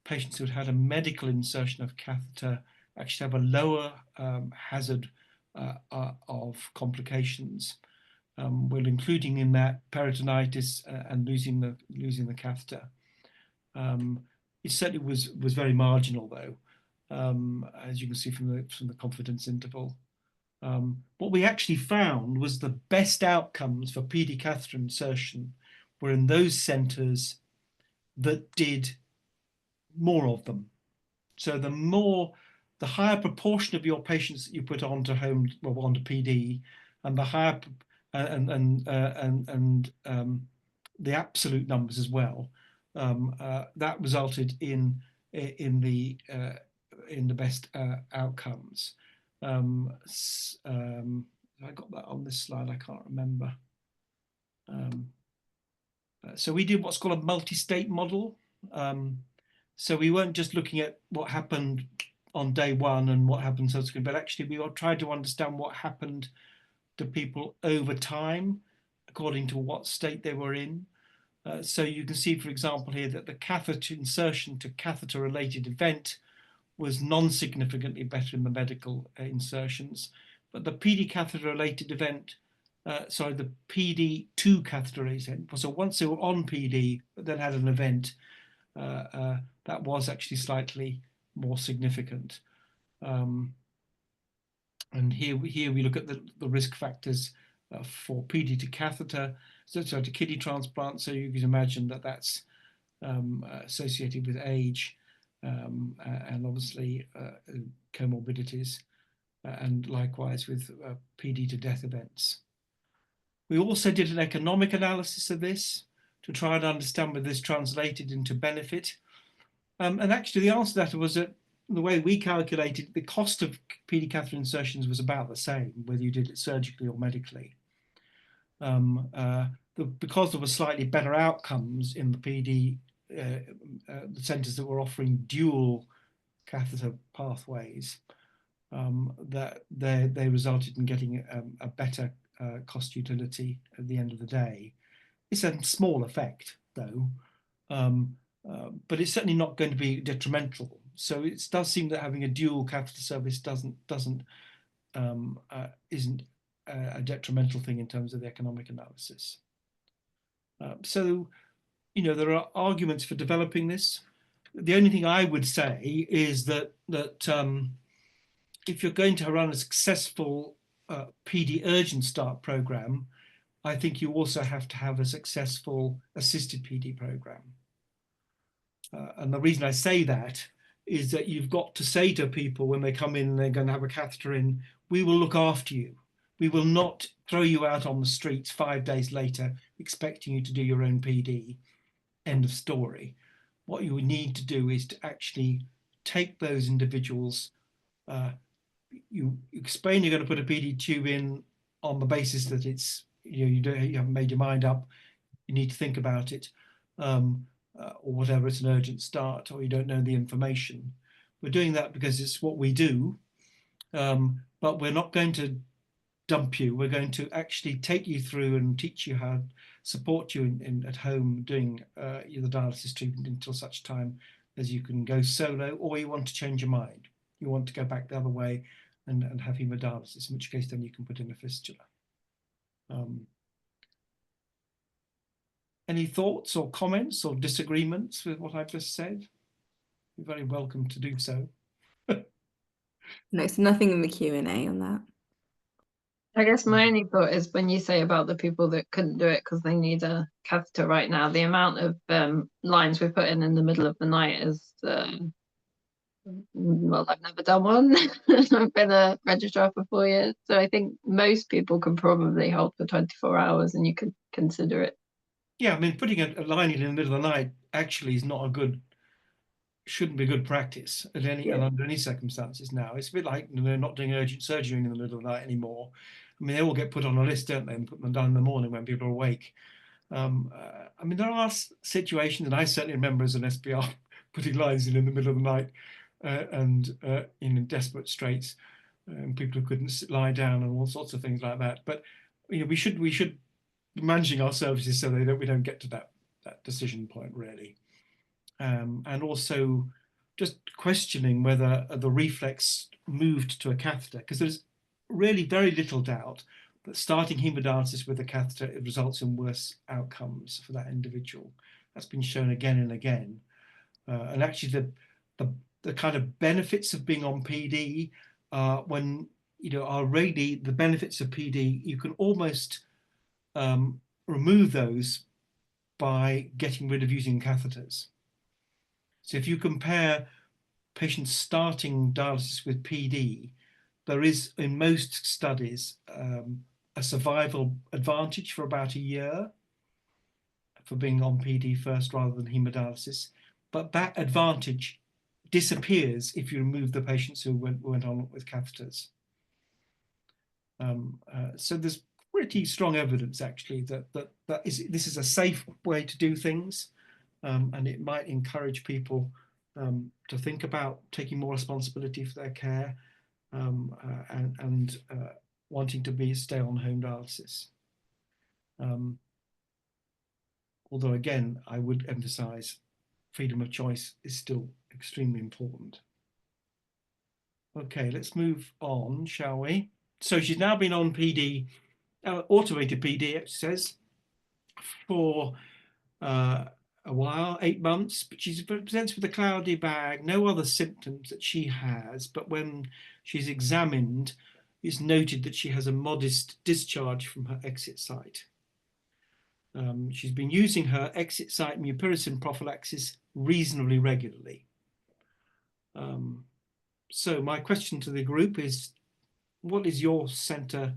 patients who had had a medical insertion of catheter actually have a lower hazard of complications, well, including in that peritonitis and losing the catheter. It certainly was very marginal, though, as you can see from the confidence interval. What we actually found was the best outcomes for PD catheter insertion were in those centres that did more of them. So the higher proportion of your patients that you put onto onto PD, and the higher and the absolute numbers as well, that resulted in the best outcomes. I got that on this slide. I can't remember. So we did what's called a multi-state model. So we weren't just looking at what happened on day one and what happened subsequently, but actually we tried to understand what happened to people over time, according to what state they were in. So you can see, for example, here that the catheter insertion to catheter-related event was non-significantly better in the medical insertions, but the PD catheter-related event, the PD to catheter-related event, so once they were on PD, but then had an event, that was actually slightly more significant. And here we look at the risk factors for PD to catheter, so to kidney transplant. So you can imagine that that's associated with age and obviously comorbidities, and likewise with PD to death events. We also did an economic analysis of this to try and understand whether this translated into benefit. And actually the answer to that was that the way we calculated, the cost of PD catheter insertions was about the same, whether you did it surgically or medically. Because there were slightly better outcomes in the PD, the centres that were offering dual catheter pathways, that they resulted in getting a better cost utility at the end of the day. It's a small effect, though, but it's certainly not going to be detrimental. So it does seem that having a dual catheter service isn't a detrimental thing in terms of the economic analysis. So, you know, there are arguments for developing this. The only thing I would say is that if you're going to run a successful PD urgent start program, I think you also have to have a successful assisted PD program. And the reason I say that is that you've got to say to people when they come in and they're going to have a catheter in, we will look after you. We will not throw you out on the streets 5 days later expecting you to do your own PD. End of story. What you need to do is to actually take those individuals, you explain you're going to put a PD tube in on the basis that it's, you haven't made your mind up, you need to think about it, or whatever, it's an urgent start, or you don't know the information. We're doing that because it's what we do, but we're not going to dump you. We're going to actually take you through and teach you how, support you in at home doing the dialysis treatment until such time as you can go solo, or you want to change your mind. You want to go back the other way and have hemodialysis, in which case then you can put in a fistula. Any thoughts or comments or disagreements with what I've just said? You're very welcome to do so. No, so nothing in the Q&A on that. I guess my only thought is when you say about the people that couldn't do it because they need a catheter right now, the amount of lines we put in the middle of the night is, well, I've never done one. I've been a registrar for 4 years. So I think most people can probably hold for 24 hours and you could consider it. Yeah, I mean, putting a line in the middle of the night actually is not a good, shouldn't be good practice at any and under any circumstances now. It's a bit like they're not doing urgent surgery in the middle of the night anymore. I mean, they all get put on a list, don't they, and put them down in the morning when people are awake. I mean, there are situations, and I certainly remember as an SpR putting lines in the middle of the night and in desperate straits, and people who couldn't lie down and all sorts of things like that. But you know, we should be managing our services so that we don't get to that decision point really. And also just questioning whether the reflex moved to a catheter, because there's really very little doubt that starting hemodialysis with a catheter, it results in worse outcomes for that individual. That's been shown again and again. And actually the kind of benefits of being on PD, when you know are really the benefits of PD, you can almost remove those by getting rid of using catheters. So if you compare patients starting dialysis with PD, there is in most studies a survival advantage for about a year for being on PD first rather than hemodialysis, but that advantage disappears if you remove the patients who went on with catheters. So there's pretty strong evidence actually that this is a safe way to do things, and it might encourage people to think about taking more responsibility for their care and wanting to stay on home dialysis. Although again, I would emphasize freedom of choice is still extremely important. Okay, let's move on, shall we? So she's now been on PD, automated PD, it says, for a while, 8 months, but she presents with a cloudy bag, no other symptoms that she has, but when she's examined, it's noted that she has a modest discharge from her exit site. She's been using her exit site mupirocin prophylaxis reasonably regularly. So my question to the group is, what is your centre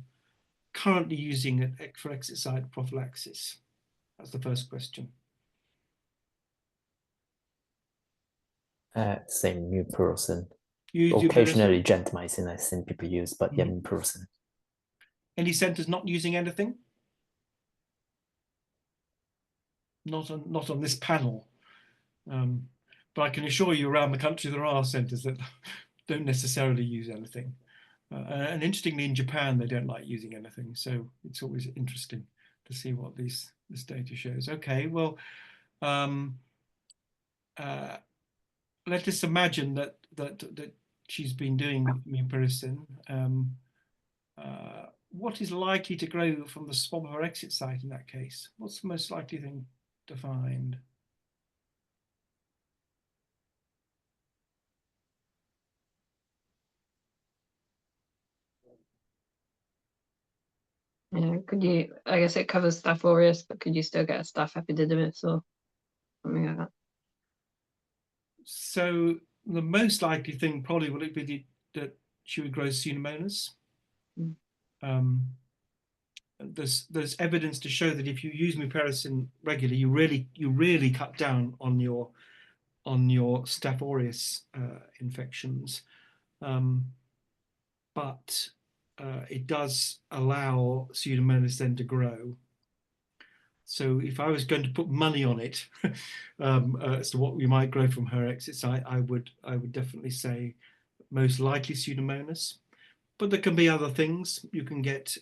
currently using for exit site prophylaxis? That's the first question. Same mupirocin. Use Occasionally gentamicin I've seen people use, but yeah, mupirocin. Any centres not using anything? Not on this panel. But I can assure you around the country there are centres that don't necessarily use anything. And interestingly, in Japan, they don't like using anything. So it's always interesting to see what this data shows. Okay, well, let us imagine that she's been doing mupirocin. What is likely to grow from the swab of her exit site in that case? What's the most likely thing to find? Yeah, could you, I guess it covers Staph aureus, but could you still get a Staph epididymis or something like that? So the most likely thing probably will it be that she would grow Pseudomonas. There's evidence to show that if you use mupirocin regularly, you really cut down on your Staph aureus infections, but it does allow Pseudomonas then to grow. So if I was going to put money on it as to what we might grow from her exit site, I would definitely say most likely Pseudomonas. but there can be other things. You can get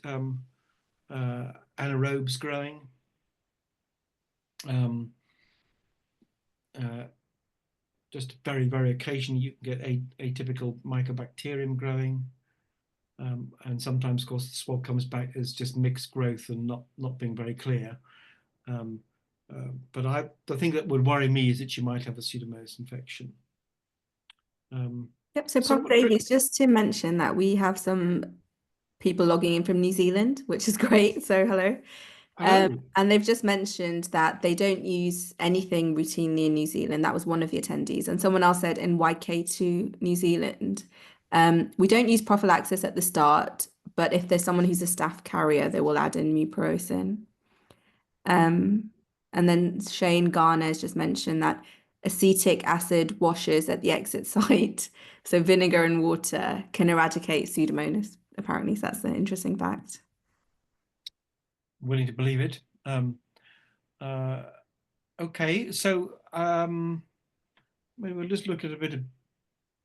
anaerobes growing. Just very, very occasionally you can get atypical mycobacterium growing. And sometimes, of course, the swab comes back as just mixed growth and not being very clear. But the thing that would worry me is that you might have a Pseudomonas infection. Yep, so Prof. Davies, just to mention that we have some people logging in from New Zealand, which is great. So hello. And they've just mentioned that they don't use anything routinely in New Zealand. That was one of the attendees. And someone else said in YK2 New Zealand, we don't use prophylaxis at the start, but if there's someone who's a staph carrier, they will add in mupirocin. And then Shane Garner has just mentioned that acetic acid washes at the exit site, so vinegar and water can eradicate Pseudomonas, apparently. So that's an interesting fact. Willing to believe it. Okay, so maybe we'll just look at a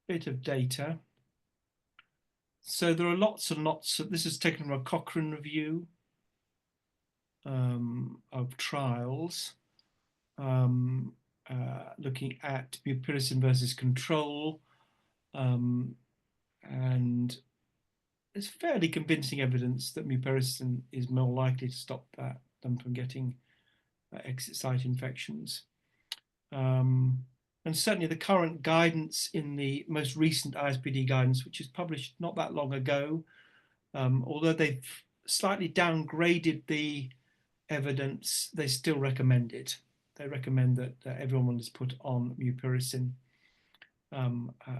bit of data. So there are lots and lots of, this is taken from a Cochrane review of trials looking at mupirocin versus control, and there's fairly convincing evidence that mupirocin is more likely to stop them from getting exit site infections. And certainly the current guidance in the most recent ISPD guidance, which is published not that long ago, although they've slightly downgraded the evidence, they still recommend it. They recommend that everyone is put on mupirocin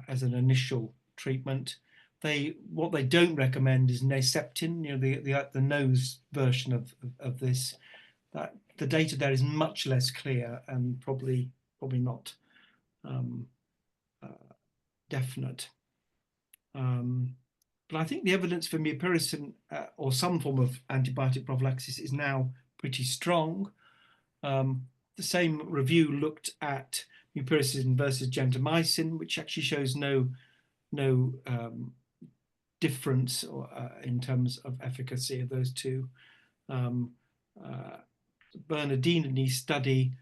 as an initial treatment. What they don't recommend is Herceptin, the nose version of this. That the data there is much less clear and probably not definite. But I think the evidence for mupirocin or some form of antibiotic prophylaxis is now pretty strong. The same review looked at mupirocin versus gentamicin, which actually shows no difference in terms of efficacy of those two. Bernardini's study,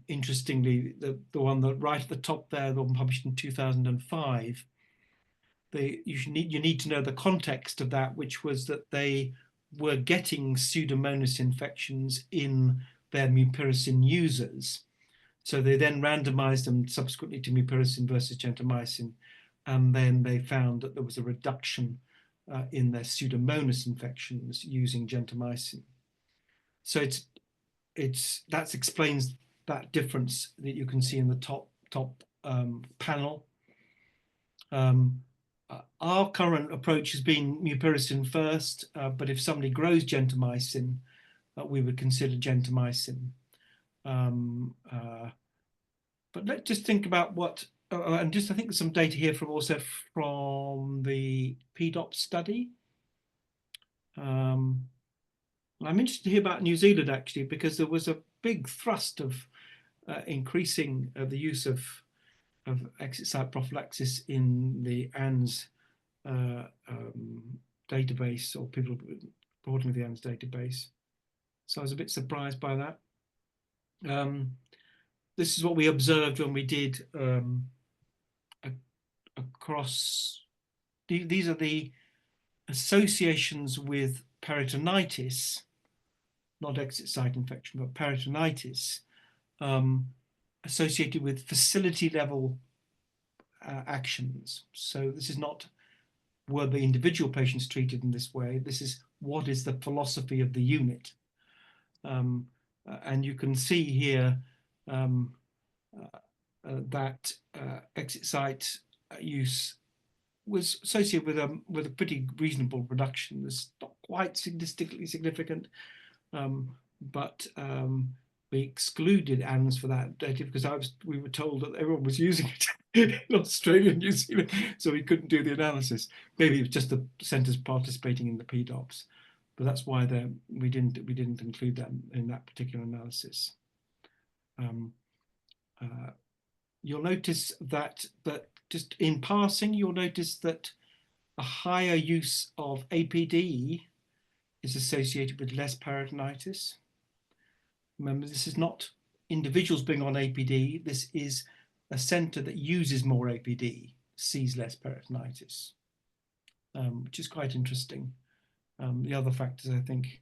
interestingly, the one that right at the top there, the one published in 2005, you need to know the context of that, which was that they were getting Pseudomonas infections in their mupirocin users. So they then randomized them subsequently to mupirocin versus gentamicin, and then they found that there was a reduction in their Pseudomonas infections using gentamicin. So that explains that difference that you can see in the top panel. Our current approach has been mupirocin first, but if somebody grows gentamicin, we would consider gentamicin. But let's just think about what, and just I think there's some data here from the PDOP study. I'm interested to hear about New Zealand actually, because there was a big thrust of increasing the use of exit site prophylaxis in the ANS database, or people reporting with the ANS database. So I was a bit surprised by that. This is what we observed when we did across. These are the associations with peritonitis, not exit site infection, but peritonitis, associated with facility level actions. So this is not were the individual patients treated in this way. This is what is the philosophy of the unit. And you can see here that exit site use was associated with a pretty reasonable reduction. It's not quite statistically significant, but we excluded ANS for that data because we were told that everyone was using it in Australia and New Zealand, so we couldn't do the analysis. Maybe it was just the centres participating in the PDOPs, but that's why we didn't include them in that particular analysis. You'll notice that just in passing, you'll notice that a higher use of APD is associated with less peritonitis. Remember, this is not individuals being on APD. This is a centre that uses more APD, sees less peritonitis, which is quite interesting. The other factors, I think,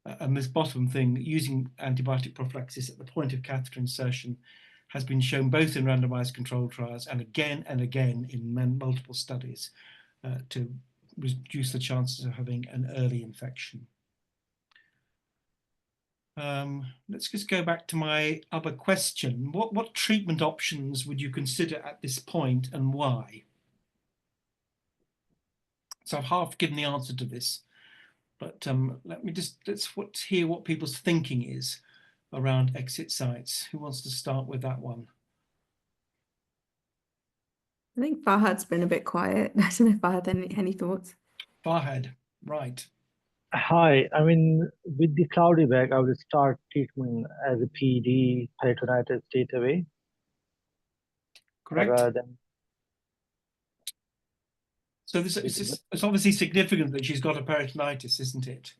and this bottom thing, using antibiotic prophylaxis at the point of catheter insertion has been shown both in randomized controlled trials and again in multiple studies to reduce the chances of having an early infection. Let's just go back to my other question. What treatment options would you consider at this point and why? So I've half given the answer to this, but let's hear what people's thinking is around exit sites. Who wants to start with that one? I think Farhad's been a bit quiet. I don't know if Farhad had any thoughts. Farhad, right. Hi, I mean, with the cloudy bag, I would start treatment as a PD peritonitis straight away, Correct. rather than. So it's obviously significant that she's got a peritonitis, isn't it?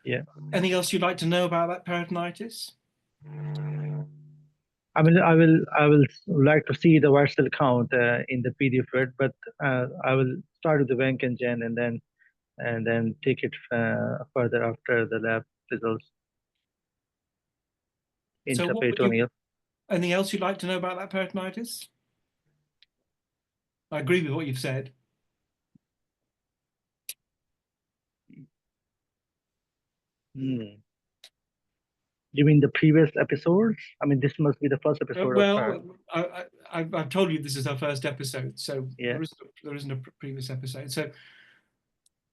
Yeah. Anything else you'd like to know about that peritonitis? I mean, I will like to see the white cell count in the PD fluid, but I will start with the Venk and Jen and then take it further after the lab results. So Intraperitoneal. anything else you'd like to know about that peritonitis? I agree with what you've said. You mean the previous episodes? I mean, this must be the first episode. Well, I've told you this is our first episode, so yeah. there isn't a previous episode. So,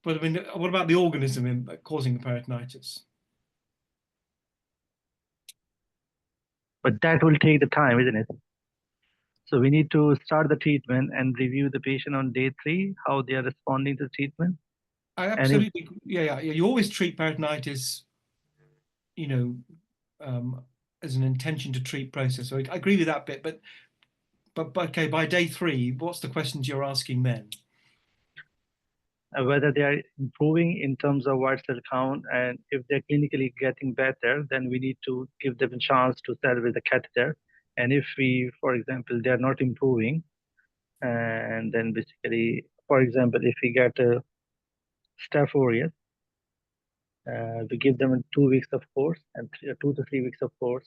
but I mean, what about the organism causing the peritonitis? But that will take the time, isn't it? So we need to start the treatment and review the patient on day 3, how they are responding to treatment. I absolutely, yeah. You always treat peritonitis, as an intention to treat process. So I agree with that bit, but okay, by day 3, what's the questions you're asking then? Whether they are improving in terms of white cell count, and if they're clinically getting better, then we need to give them a chance to start with the catheter. And if we, for example, they are not improving, and then basically, for example, if we get a Staph aureus, we give them 2 weeks of course and 2 to 3 weeks of course.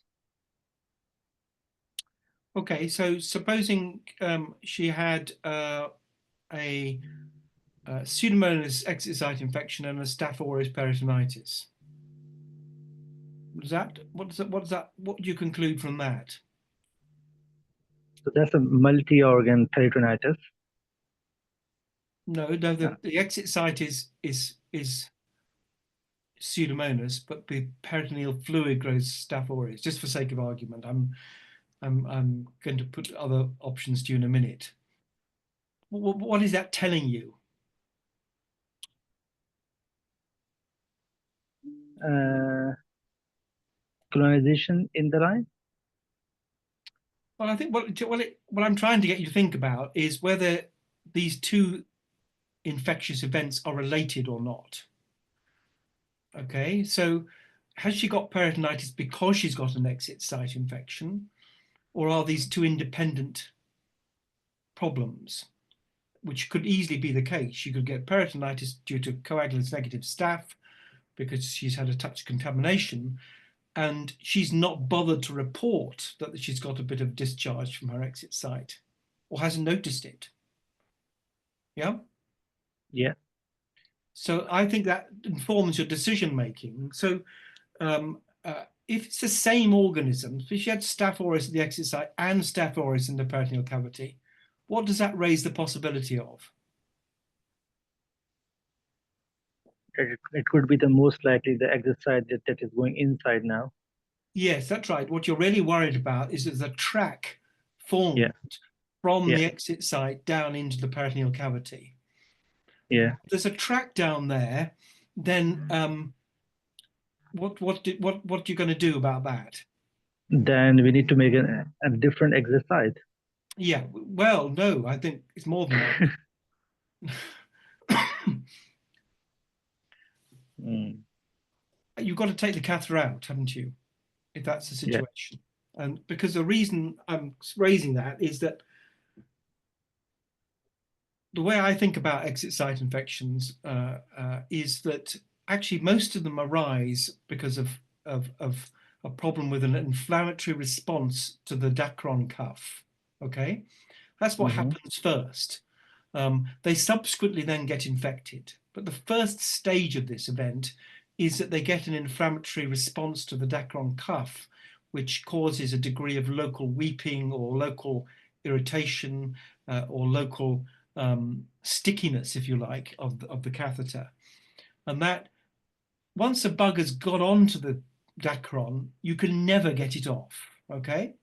Okay, so supposing she had a Pseudomonas exit site infection and a Staph aureus peritonitis. What do you conclude from that? So that's a multi-organ peritonitis. No, the exit site is Pseudomonas, but the peritoneal fluid grows Staph aureus. Just for sake of argument, I'm going to put other options to you in a minute. What is that telling you? Colonization in the line. Well, I think what I'm trying to get you to think about is whether these two infectious events are related or not. Okay, so has she got peritonitis because she's got an exit site infection, or are these two independent problems, which could easily be the case? She could get peritonitis due to coagulase negative staph because she's had a touch contamination, and she's not bothered to report that she's got a bit of discharge from her exit site or hasn't noticed it. Yeah? Yeah. So I think that informs your decision making. So if it's the same organism, if she had Staph aureus at the exit site and Staph aureus in the peritoneal cavity, what does that raise the possibility of? It could be the most likely the exit site that is going inside now. Yes, that's right. What you're really worried about is there's a track formed from the exit site down into the peritoneal cavity. Yeah. If there's a track down there, then what are you going to do about that? Then we need to make a different exit site. Yeah, well, no, I think it's more than that. you've got to take the catheter out, haven't you? If that's the Yeah. situation. And because the reason I'm raising that is that the way I think about exit site infections is that actually most of them arise because of a problem with an inflammatory response to the dacron cuff. Okay, that's what happens first. They subsequently then get infected, but the first stage of this event is that they get an inflammatory response to the dacron cuff, which causes a degree of local weeping or local irritation or local stickiness, if you like, of the catheter. And that once a bug has got onto the dacron, you can never get it off. Okay,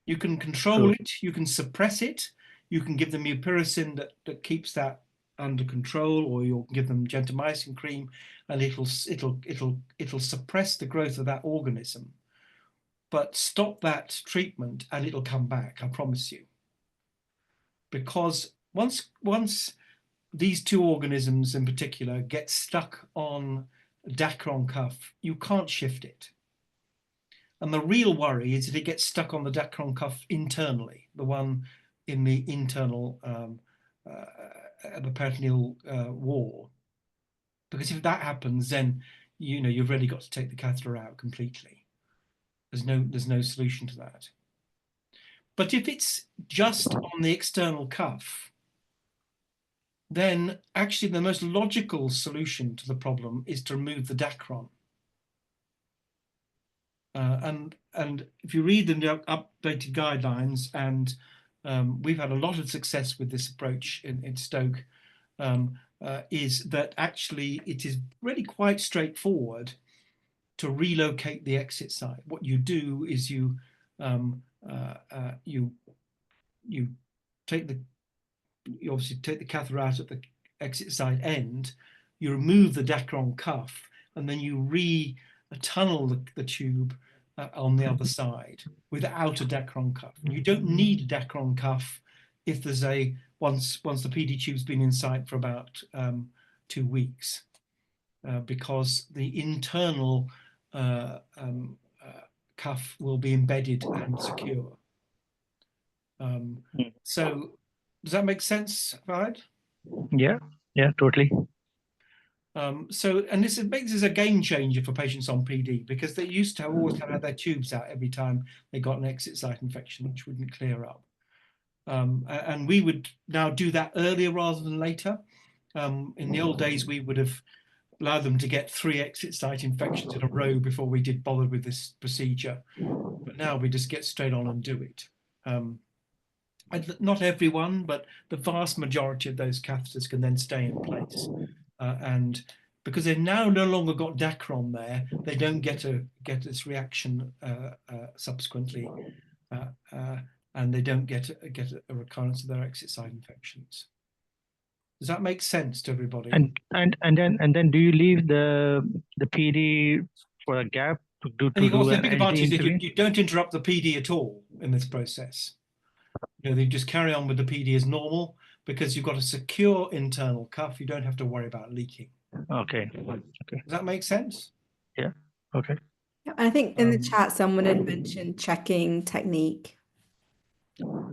you can control it, you can suppress it, you can give them mupirocin that keeps that under control, or you'll give them gentamicin cream, and it'll suppress the growth of that organism. But stop that treatment and it'll come back, I promise you. Because once these two organisms in particular get stuck on dacron cuff, you can't shift it. And the real worry is that it gets stuck on the dacron cuff internally, the one in the internal, the peritoneal wall. Because if that happens, then you've really got to take the catheter out completely. There's no solution to that. But if it's just on the external cuff, then actually the most logical solution to the problem is to remove the dacron. And if you read the updated guidelines, and we've had a lot of success with this approach in Stoke, is that actually it is really quite straightforward to relocate the exit site. What you do is you obviously take the catheter out at the exit site end, you remove the dacron cuff, and then you tunnel the tube on the other side without a dacron cuff. And you don't need a dacron cuff if there's once the PD tube's been inside for about 2 weeks, because the internal cuff will be embedded and secure. So does that make sense, Fahad? Yeah, totally. And this makes this a game changer for patients on PD, because they used to always have their tubes out every time they got an exit site infection, which wouldn't clear up. And we would now do that earlier rather than later. In the old days, we would have allowed them to get 3 exit site infections in a row before we did bother with this procedure. But now we just get straight on and do it. Not everyone, but the vast majority of those catheters can then stay in place. And because they've now no longer got dacron there, they don't get this reaction subsequently, and they don't get a recurrence of their exit site infections. Does that make sense to everybody? And then do you leave the PD for a gap to do the an big advantage is intervene? you don't interrupt the PD at all in this process. They just carry on with the PD as normal, because you've got a secure internal cuff. You don't have to worry about leaking. Okay. Does that make sense? Yeah. Okay. I think in the chat someone had mentioned checking technique.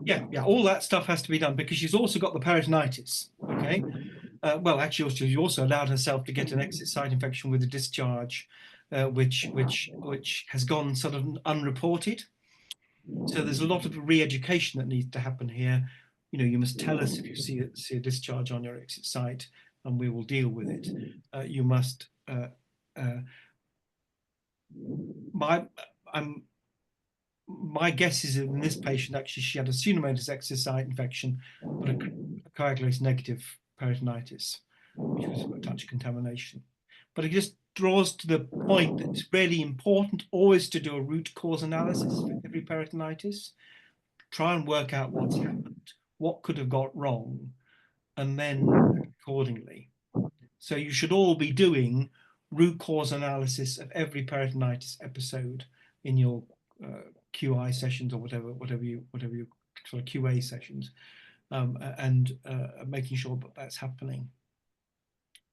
Yeah, all that stuff has to be done, because she's also got the peritonitis. Okay. Well, actually, she also allowed herself to get an exit site infection with a discharge, which has gone sort of unreported. So there's a lot of re-education that needs to happen here. You must tell us if you see a discharge on your exit site, and we will deal with it. You must. My guess is that in this patient, actually, she had a pseudomonas exit site infection, but a coagulase negative peritonitis, which was a touch contamination. But it just draws to the point that it's really important always to do a root cause analysis for every peritonitis. Try and work out what's happened, what could have got wrong, and then accordingly. So you should all be doing root cause analysis of every peritonitis episode in your QI sessions, or whatever you sort of QA sessions, and making sure that that's happening.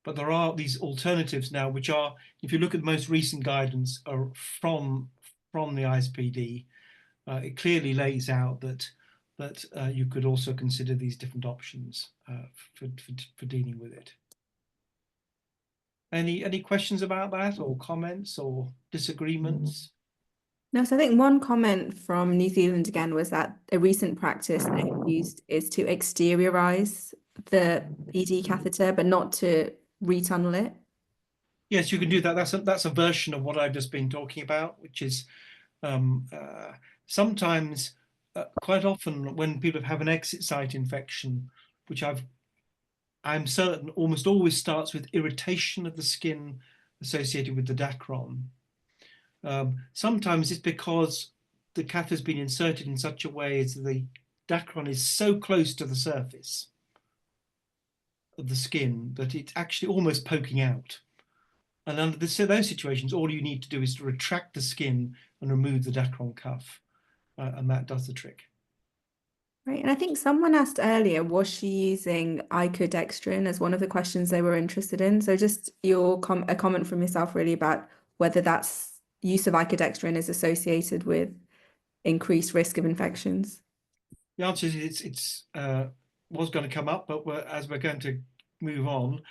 But there are these alternatives now, which are, if you look at the most recent guidance from the ISPD, it clearly lays out that you could also consider these different options for dealing with it. Any questions about that, or comments or disagreements? No, so I think one comment from New Zealand again was that a recent practice they used is to exteriorize the ED catheter, but not to retunnel it. Yes, you can do that. That's a version of what I've just been talking about, which is sometimes, quite often, when people have an exit site infection, which I'm certain almost always starts with irritation of the skin associated with the dacron. Sometimes it's because the catheter has been inserted in such a way as the dacron is so close to the surface of the skin that it's actually almost poking out. And under those situations, all you need to do is to retract the skin and remove the dacron cuff, and that does the trick. Right, and I think someone asked earlier, was she using icodextrin as one of the questions they were interested in? So just a comment from yourself really about whether that's use of icodextrin is associated with increased risk of infections. The answer is it's was going to come up, but as we're going to move on,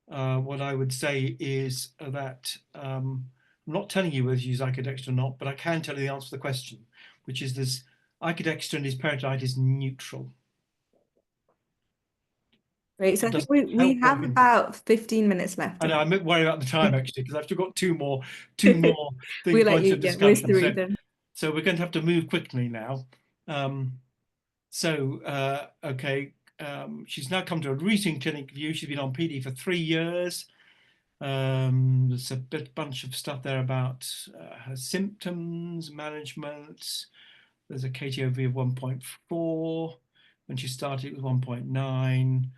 what I would say is that I'm not telling you whether to use icodextrin or not, but I can tell you the answer to the question, which is this: icodextrin is peritonitis neutral. Great, so I think we have about 15 minutes left. I know, I'm worried about the time actually, because I've still got two more things We'll let you get whiz through them. So we're going to have to move quickly now. Okay, she's now come to a routine clinic view. She's been on PD for 3 years. There's a bunch of stuff there about her symptoms, management. There's a KTOV of 1.4. When she started, it was 1.9.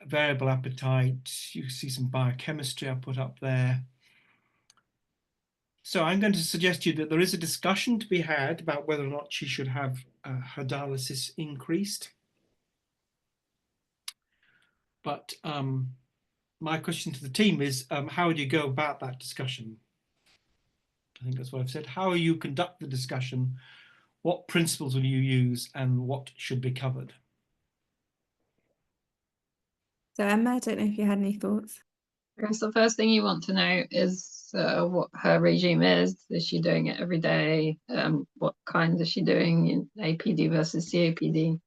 Variable appetite. You see some biochemistry I put up there. So I'm going to suggest to you that there is a discussion to be had about whether or not she should have her dialysis increased. But my question to the team is, how would you go about that discussion? I think that's what I've said. How will you conduct the discussion? What principles will you use, and what should be covered? So Emma, I don't know if you had any thoughts. I guess the first thing you want to know is what her regime is. Is she doing it every day? What kind is she doing in APD versus CAPD?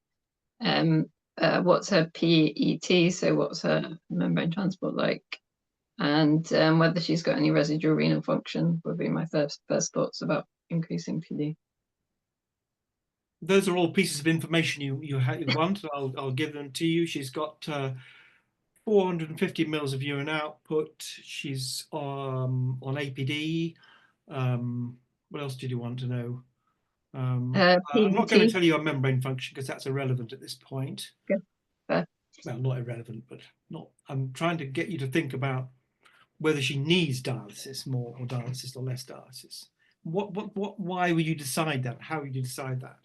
What's her PET? So what's her membrane transport like? And whether she's got any residual renal function would be my first thoughts about increasing PD. Those are all pieces of information you want. I'll give them to you. She's got 450 mils of urine output. She's on APD. What else did you want to know? I'm not going to tell you her membrane function because that's irrelevant at this point. Good. Well, not irrelevant, but not. I'm trying to get you to think about whether she needs dialysis more or dialysis or less dialysis. Why would you decide that? How would you decide that?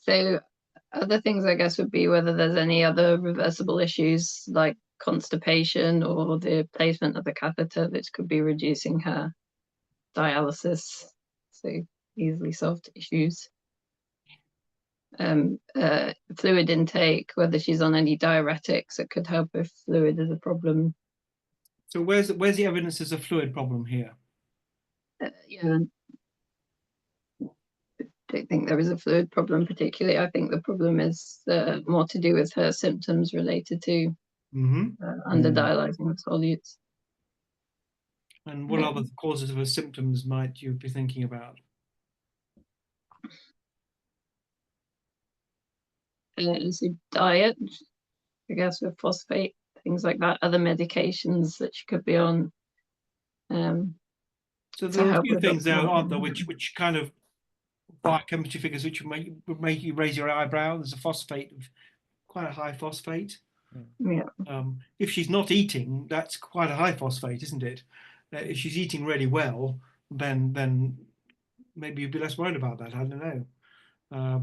So other things, I guess, would be whether there's any other reversible issues like constipation or the placement of the catheter that could be reducing her dialysis. So easily solved issues. Fluid intake, whether she's on any diuretics that could help if fluid is a problem. So where's the evidence there's a fluid problem here? Yeah, I don't think there is a fluid problem particularly. I think the problem is more to do with her symptoms related to underdialyzing the solutes. And what other causes of her symptoms might you be thinking about? So diet, I guess, with phosphate, things like that, other medications that she could be on. So there are a few things there, aren't there, which kind of biochemistry figures which would make you raise your eyebrow. There's a phosphate of quite a high phosphate. Yeah. If she's not eating, that's quite a high phosphate, isn't it? If she's eating really well, then maybe you'd be less worried about that. I don't know.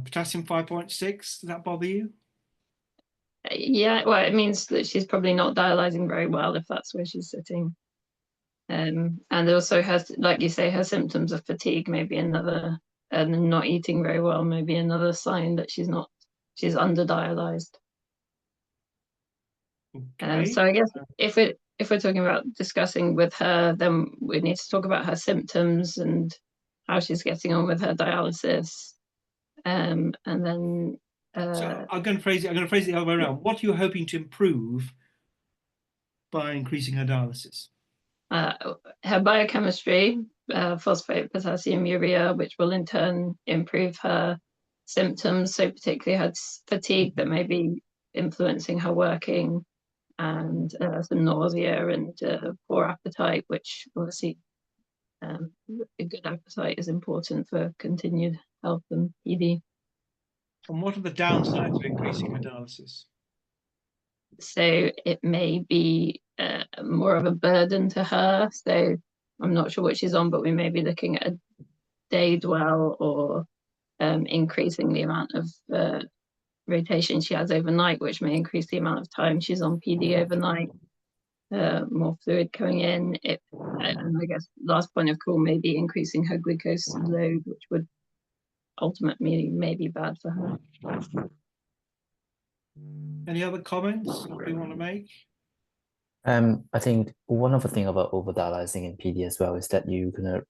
Potassium 5.6, does that bother you? Yeah, well, it means that she's probably not dialyzing very well if that's where she's sitting. And also has, like you say, her symptoms of fatigue may be another, and not eating very well may be another sign that she's under dialyzed. Okay. So I guess if we're talking about discussing with her, then we need to talk about her symptoms and how she's getting on with her dialysis. And then so I'm going to phrase it the other way around. What are you hoping to improve by increasing her dialysis? her biochemistry, phosphate, potassium, urea, which will in turn improve her symptoms. So particularly her fatigue that may be influencing her working, and some nausea and poor appetite, which obviously a good appetite is important for continued health and PD. And what are the downsides of increasing her dialysis? So it may be more of a burden to her. So I'm not sure what she's on, but we may be looking at a day dwell or increasing the amount of rotation she has overnight, which may increase the amount of time she's on PD overnight. More fluid coming in. And I guess last point of call may be increasing her glucose load, which would ultimately may be bad for her. Any other comments you want to make? I think one of the things about over-dialyzing in PD as well is that you're gonna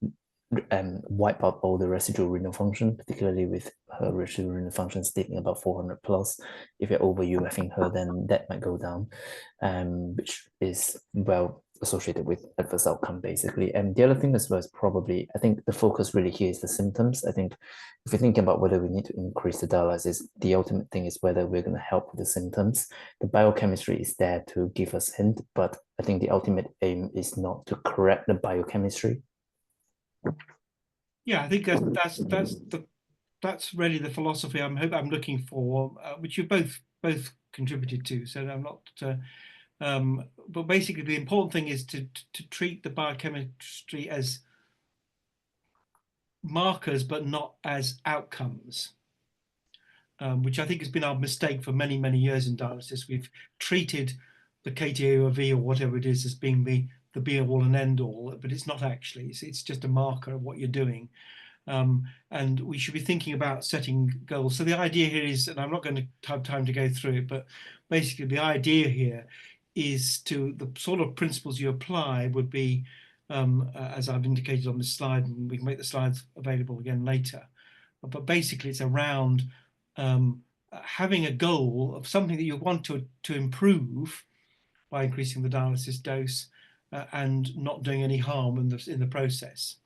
wipe out all the residual renal function, particularly with her residual renal function sitting about 400 plus. If you're over UFing her, then that might go down, which is well associated with adverse outcome basically. And the other thing as well is probably, I think the focus really here is the symptoms. I think if you're thinking about whether we need to increase the dialysis, the ultimate thing is whether we're going to help with the symptoms. The biochemistry is there to give us hint, but I think the ultimate aim is not to correct the biochemistry. Yeah, I think that's really the philosophy I'm looking for, which you both contributed to. So I'm not, but basically the important thing is to treat the biochemistry as markers, but not as outcomes, which I think has been our mistake for many years in dialysis. We've treated the KTAV or whatever it is as being the be all and end all, but it's not actually. It's just a marker of what you're doing. And we should be thinking about setting goals. So the idea here is, and I'm not going to have time to go through it, but basically the idea here is to the sort of principles you apply would be, as I've indicated on this slide, and we can make the slides available again later. But basically it's around having a goal of something that you want to improve by increasing the dialysis dose and not doing any harm in the process.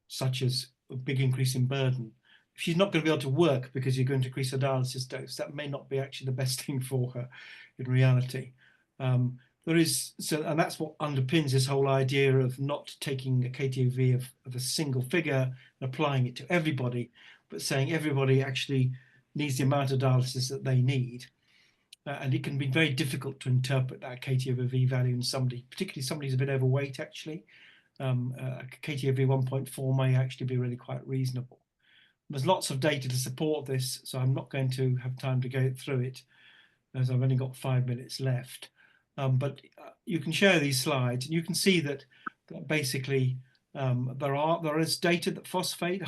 Such as a big increase in burden. If she's not going to be able to work because you're going to increase her dialysis dose, that may not be actually the best thing for her in reality. And that's what underpins this whole idea of not taking a KTV of a single figure and applying it to everybody, but saying everybody actually needs the amount of dialysis that they need. And it can be very difficult to interpret that KTV value in somebody, particularly somebody who's a bit overweight actually. KTV 1.4 may actually be really quite reasonable. There's lots of data to support this, so I'm not going to have time to go through it as I've only got 5 minutes left. But you can share these slides and you can see that basically there is data that persistently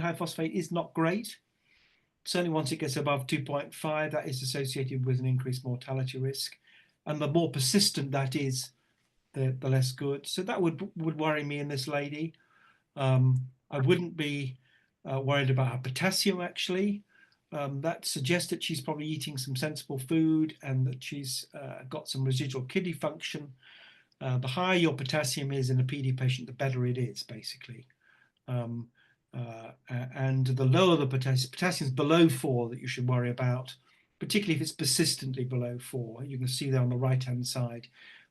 high phosphate is not great. Certainly once it gets above 2.5, that is associated with an increased mortality risk. And the more persistent that is, the less good. So that would worry me in this lady. I wouldn't be worried about her potassium actually. That suggests that she's probably eating some sensible food and that she's got some residual kidney function. The higher your potassium is in a PD patient, the better it is basically. And the lower the potassium is below 4 that you should worry about, particularly if it's persistently below 4. You can see there on the right-hand side,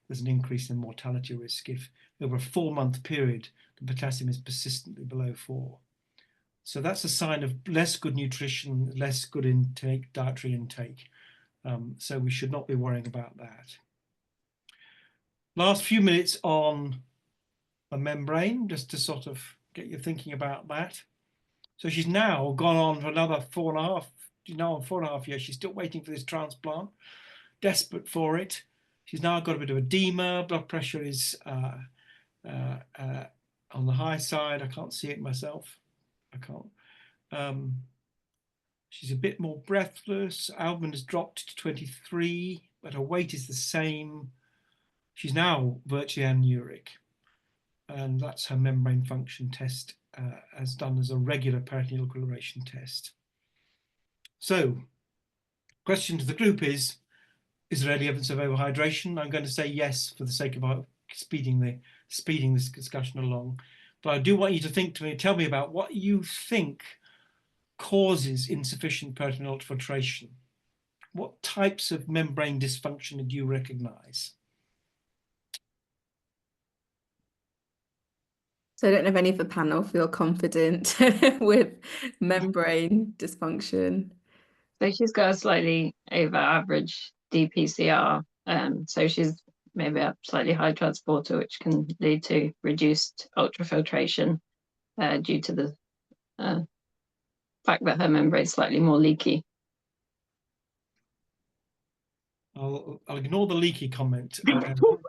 there's an increase in mortality risk if over a 4-month period the potassium is persistently below 4. So that's a sign of less good nutrition, less good dietary intake. So we should not be worrying about that. Last few minutes on a membrane, just to sort of get you thinking about that. So she's now gone on for another She's now on 4.5 years. She's still waiting for this transplant, desperate for it. She's now got a bit of edema. Blood pressure is on the high side. I can't see it myself. I can't. She's a bit more breathless. Albumin has dropped to 23, but her weight is the same. She's now virtually anuric. And that's her membrane function test as done as a regular peritoneal equilibration test. So, question to the group is there any evidence of overhydration? I'm going to say yes for the sake of speeding this discussion along. But I do want you to tell me about what you think causes insufficient peritoneal ultrafiltration. What types of membrane dysfunction do you recognize? So I don't know if any of the panel feel confident with membrane dysfunction. So she's got a slightly over average DPCR. So she's maybe a slightly high transporter, which can lead to reduced ultrafiltration due to the fact that her membrane is slightly more leaky. I'll ignore the leaky comment.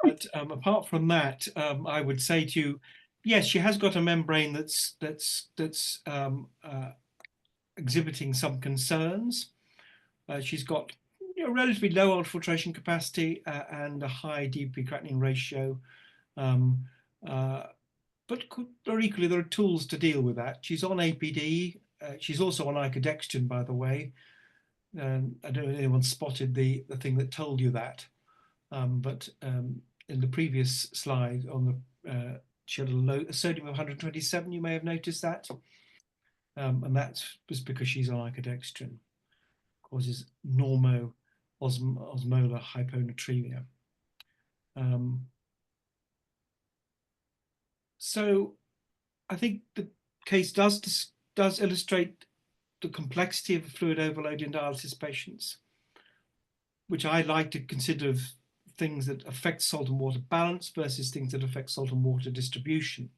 But apart from that, I would say to you, yes, she has got a membrane that's exhibiting some concerns. She's got relatively low ultrafiltration capacity and a high DP creatinine ratio. But equally, there are tools to deal with that. She's on APD. She's also on icodextrin, by the way. I don't know if anyone spotted the thing that told you that. But in the previous slide, she had a sodium of 127. You may have noticed that. And that was because she's on icodextrin. Causes osmolar hyponatremia. So I think the case does illustrate the complexity of fluid overload in dialysis patients, which I like to consider things that affect salt and water balance versus things that affect salt and water distribution.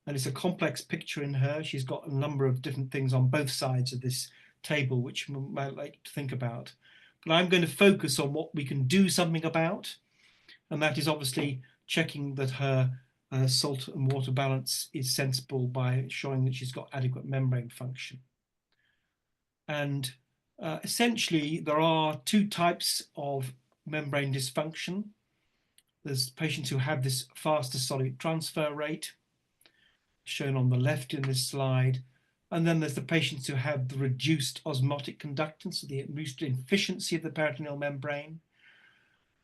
And it's a complex picture in her. She's got a number of different things on both sides of this table, which you might like to think about. But I'm going to focus on what we can do something about, and that is obviously checking that her salt and water balance is sensible by showing that she's got adequate membrane function. And essentially, there are two types of membrane dysfunction. There's patients who have this faster solute transfer rate, shown on the left in this slide. And then there's the patients who have the reduced osmotic conductance, so the reduced efficiency of the peritoneal membrane.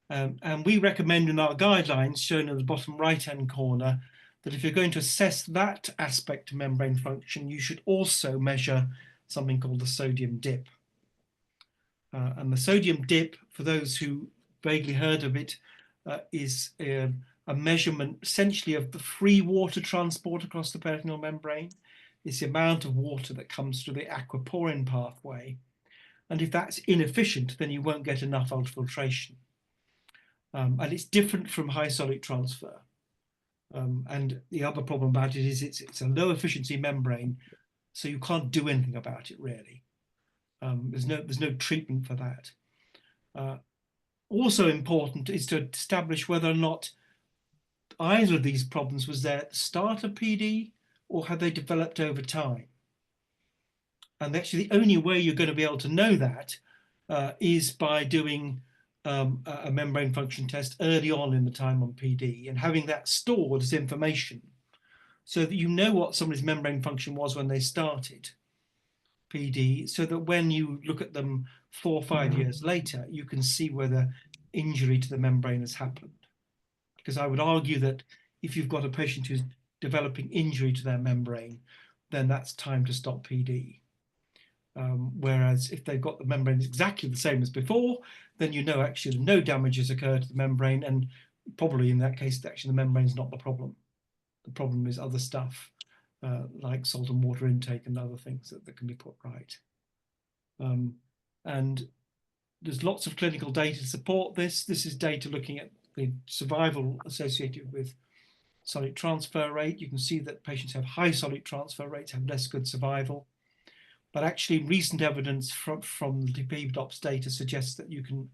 And we recommend in our guidelines, shown in the bottom right-hand corner, that if you're going to assess that aspect of membrane function, you should also measure something called the sodium dip. And the sodium dip, for those who vaguely heard of it, is a measurement essentially of the free water transport across the peritoneal membrane. It's the amount of water that comes through the aquaporin pathway. And if that's inefficient, then you won't get enough ultrafiltration. And it's different from high solute transfer. And the other problem about it is it's a low efficiency membrane, so you can't do anything about it really. There's no treatment for that. Also important is to establish whether or not either of these problems was there at the start of PD or had they developed over time. And actually the only way you're going to be able to know that is by doing a membrane function test early on in the time on PD and having that stored as information so that you know what somebody's membrane function was when they started PD, so that when you look at them 4 or 5 years later, you can see whether injury to the membrane has happened. Because I would argue that if you've got a patient who's developing injury to their membrane, then that's time to stop PD. Whereas if they've got the membrane exactly the same as before, then you know actually no damage has occurred to the membrane, and probably in that case, actually the membrane's not the problem. The problem is other stuff, like salt and water intake and other things that can be put right. And there's lots of clinical data to support this. This is data looking at the survival associated with solute transfer rate. You can see that patients who have high solute transfer rates have less good survival. but actually recent evidence from the PDOPS data suggests that you can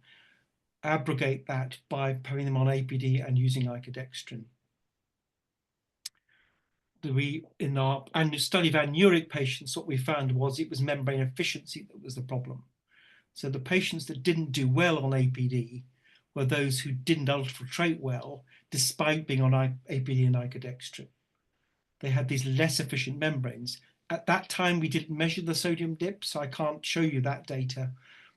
abrogate that by putting them on APD and using icodextrin. In our annual study of anuric patients, what we found was it was membrane efficiency that was the problem. So the patients that didn't do well on APD were those who didn't ultrafiltrate well, despite being on APD and icodextrin. They had these less efficient membranes. At that time, we didn't measure the sodium dip, so I can't show you that data,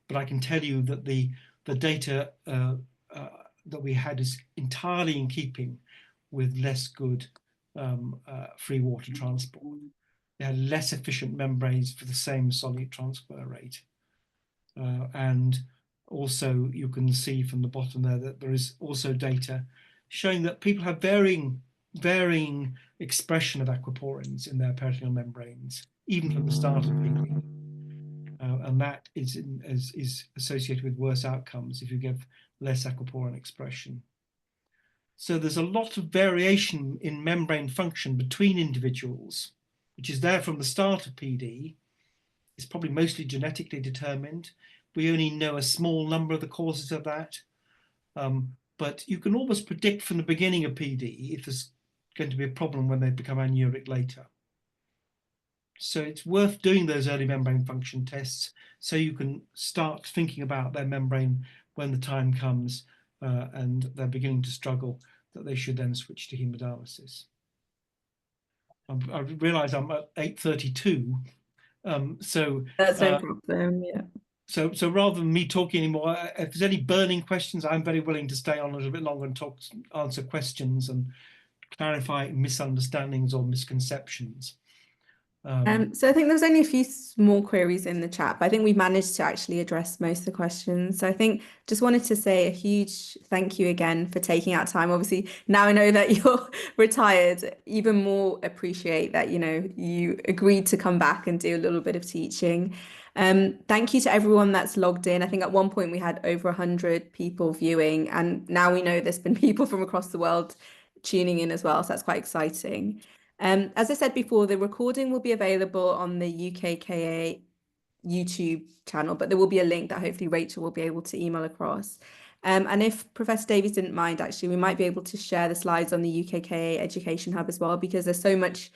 but I can tell you that the data that we had is entirely in keeping with less good free water transport. They had less efficient membranes for the same solute transfer rate. And also you can see from the bottom there that there is also data showing that people have varying expression of aquaporins in their peritoneal membranes, even from the start of PD. And that is associated with worse outcomes if you give less aquaporin expression. So there's a lot of variation in membrane function between individuals, which is there from the start of PD. It's probably mostly genetically determined. We only know a small number of the causes of that. But you can almost predict from the beginning of PD if there's going to be a problem when they become anuric later. So it's worth doing those early membrane function tests so you can start thinking about their membrane when the time comes and they're beginning to struggle, that they should then switch to hemodialysis. I realise I'm at 8:32, so that's no problem. Yeah. So rather than me talking anymore, if there's any burning questions, I'm very willing to stay on a little bit longer and answer questions and clarify misunderstandings or misconceptions. So I think there's only a few small queries in the chat, but I think we've managed to actually address most of the questions. So I think just wanted to say a huge thank you again for taking out time. Obviously, now I know that you're retired, even more appreciate that, you know, you agreed to come back and do a little bit of teaching. Thank you to everyone that's logged in. I think at one point we had over 100 people viewing, and now we know there's been people from across the world tuning in as well. So that's quite exciting. As I said before, the recording will be available on the UKKA YouTube channel, but there will be a link that hopefully Rachel will be able to email across. And if Professor Davies didn't mind, actually, we might be able to share the slides on the UKKA Education Hub as well, because there's so much,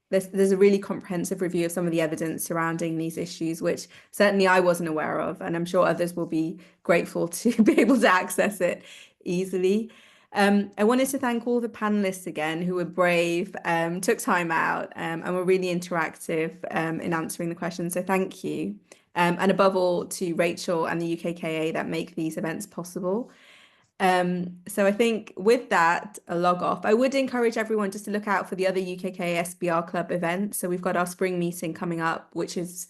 there's a really comprehensive review of some of the evidence surrounding these issues, which certainly I wasn't aware of, and I'm sure others will be grateful to be able to access it easily. I wanted to thank all the panelists again who were brave, took time out, and were really interactive in answering the questions. So thank you. And above all, to Rachel and the UKKA that make these events possible. So I think with that, a log off. I would encourage everyone just to look out for the other UKKA SpR Club events. So we've got our spring meeting coming up, which is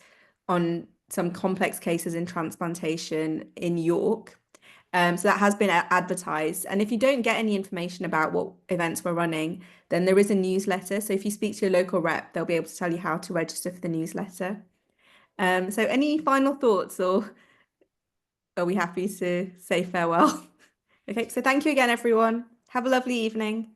on some complex cases in transplantation in York. So that has been advertised. And if you don't get any information about what events we're running, then there is a newsletter. So if you speak to your local rep, they'll be able to tell you how to register for the newsletter. So any final thoughts, or are we happy to say farewell? Okay, so thank you again, everyone. Have a lovely evening.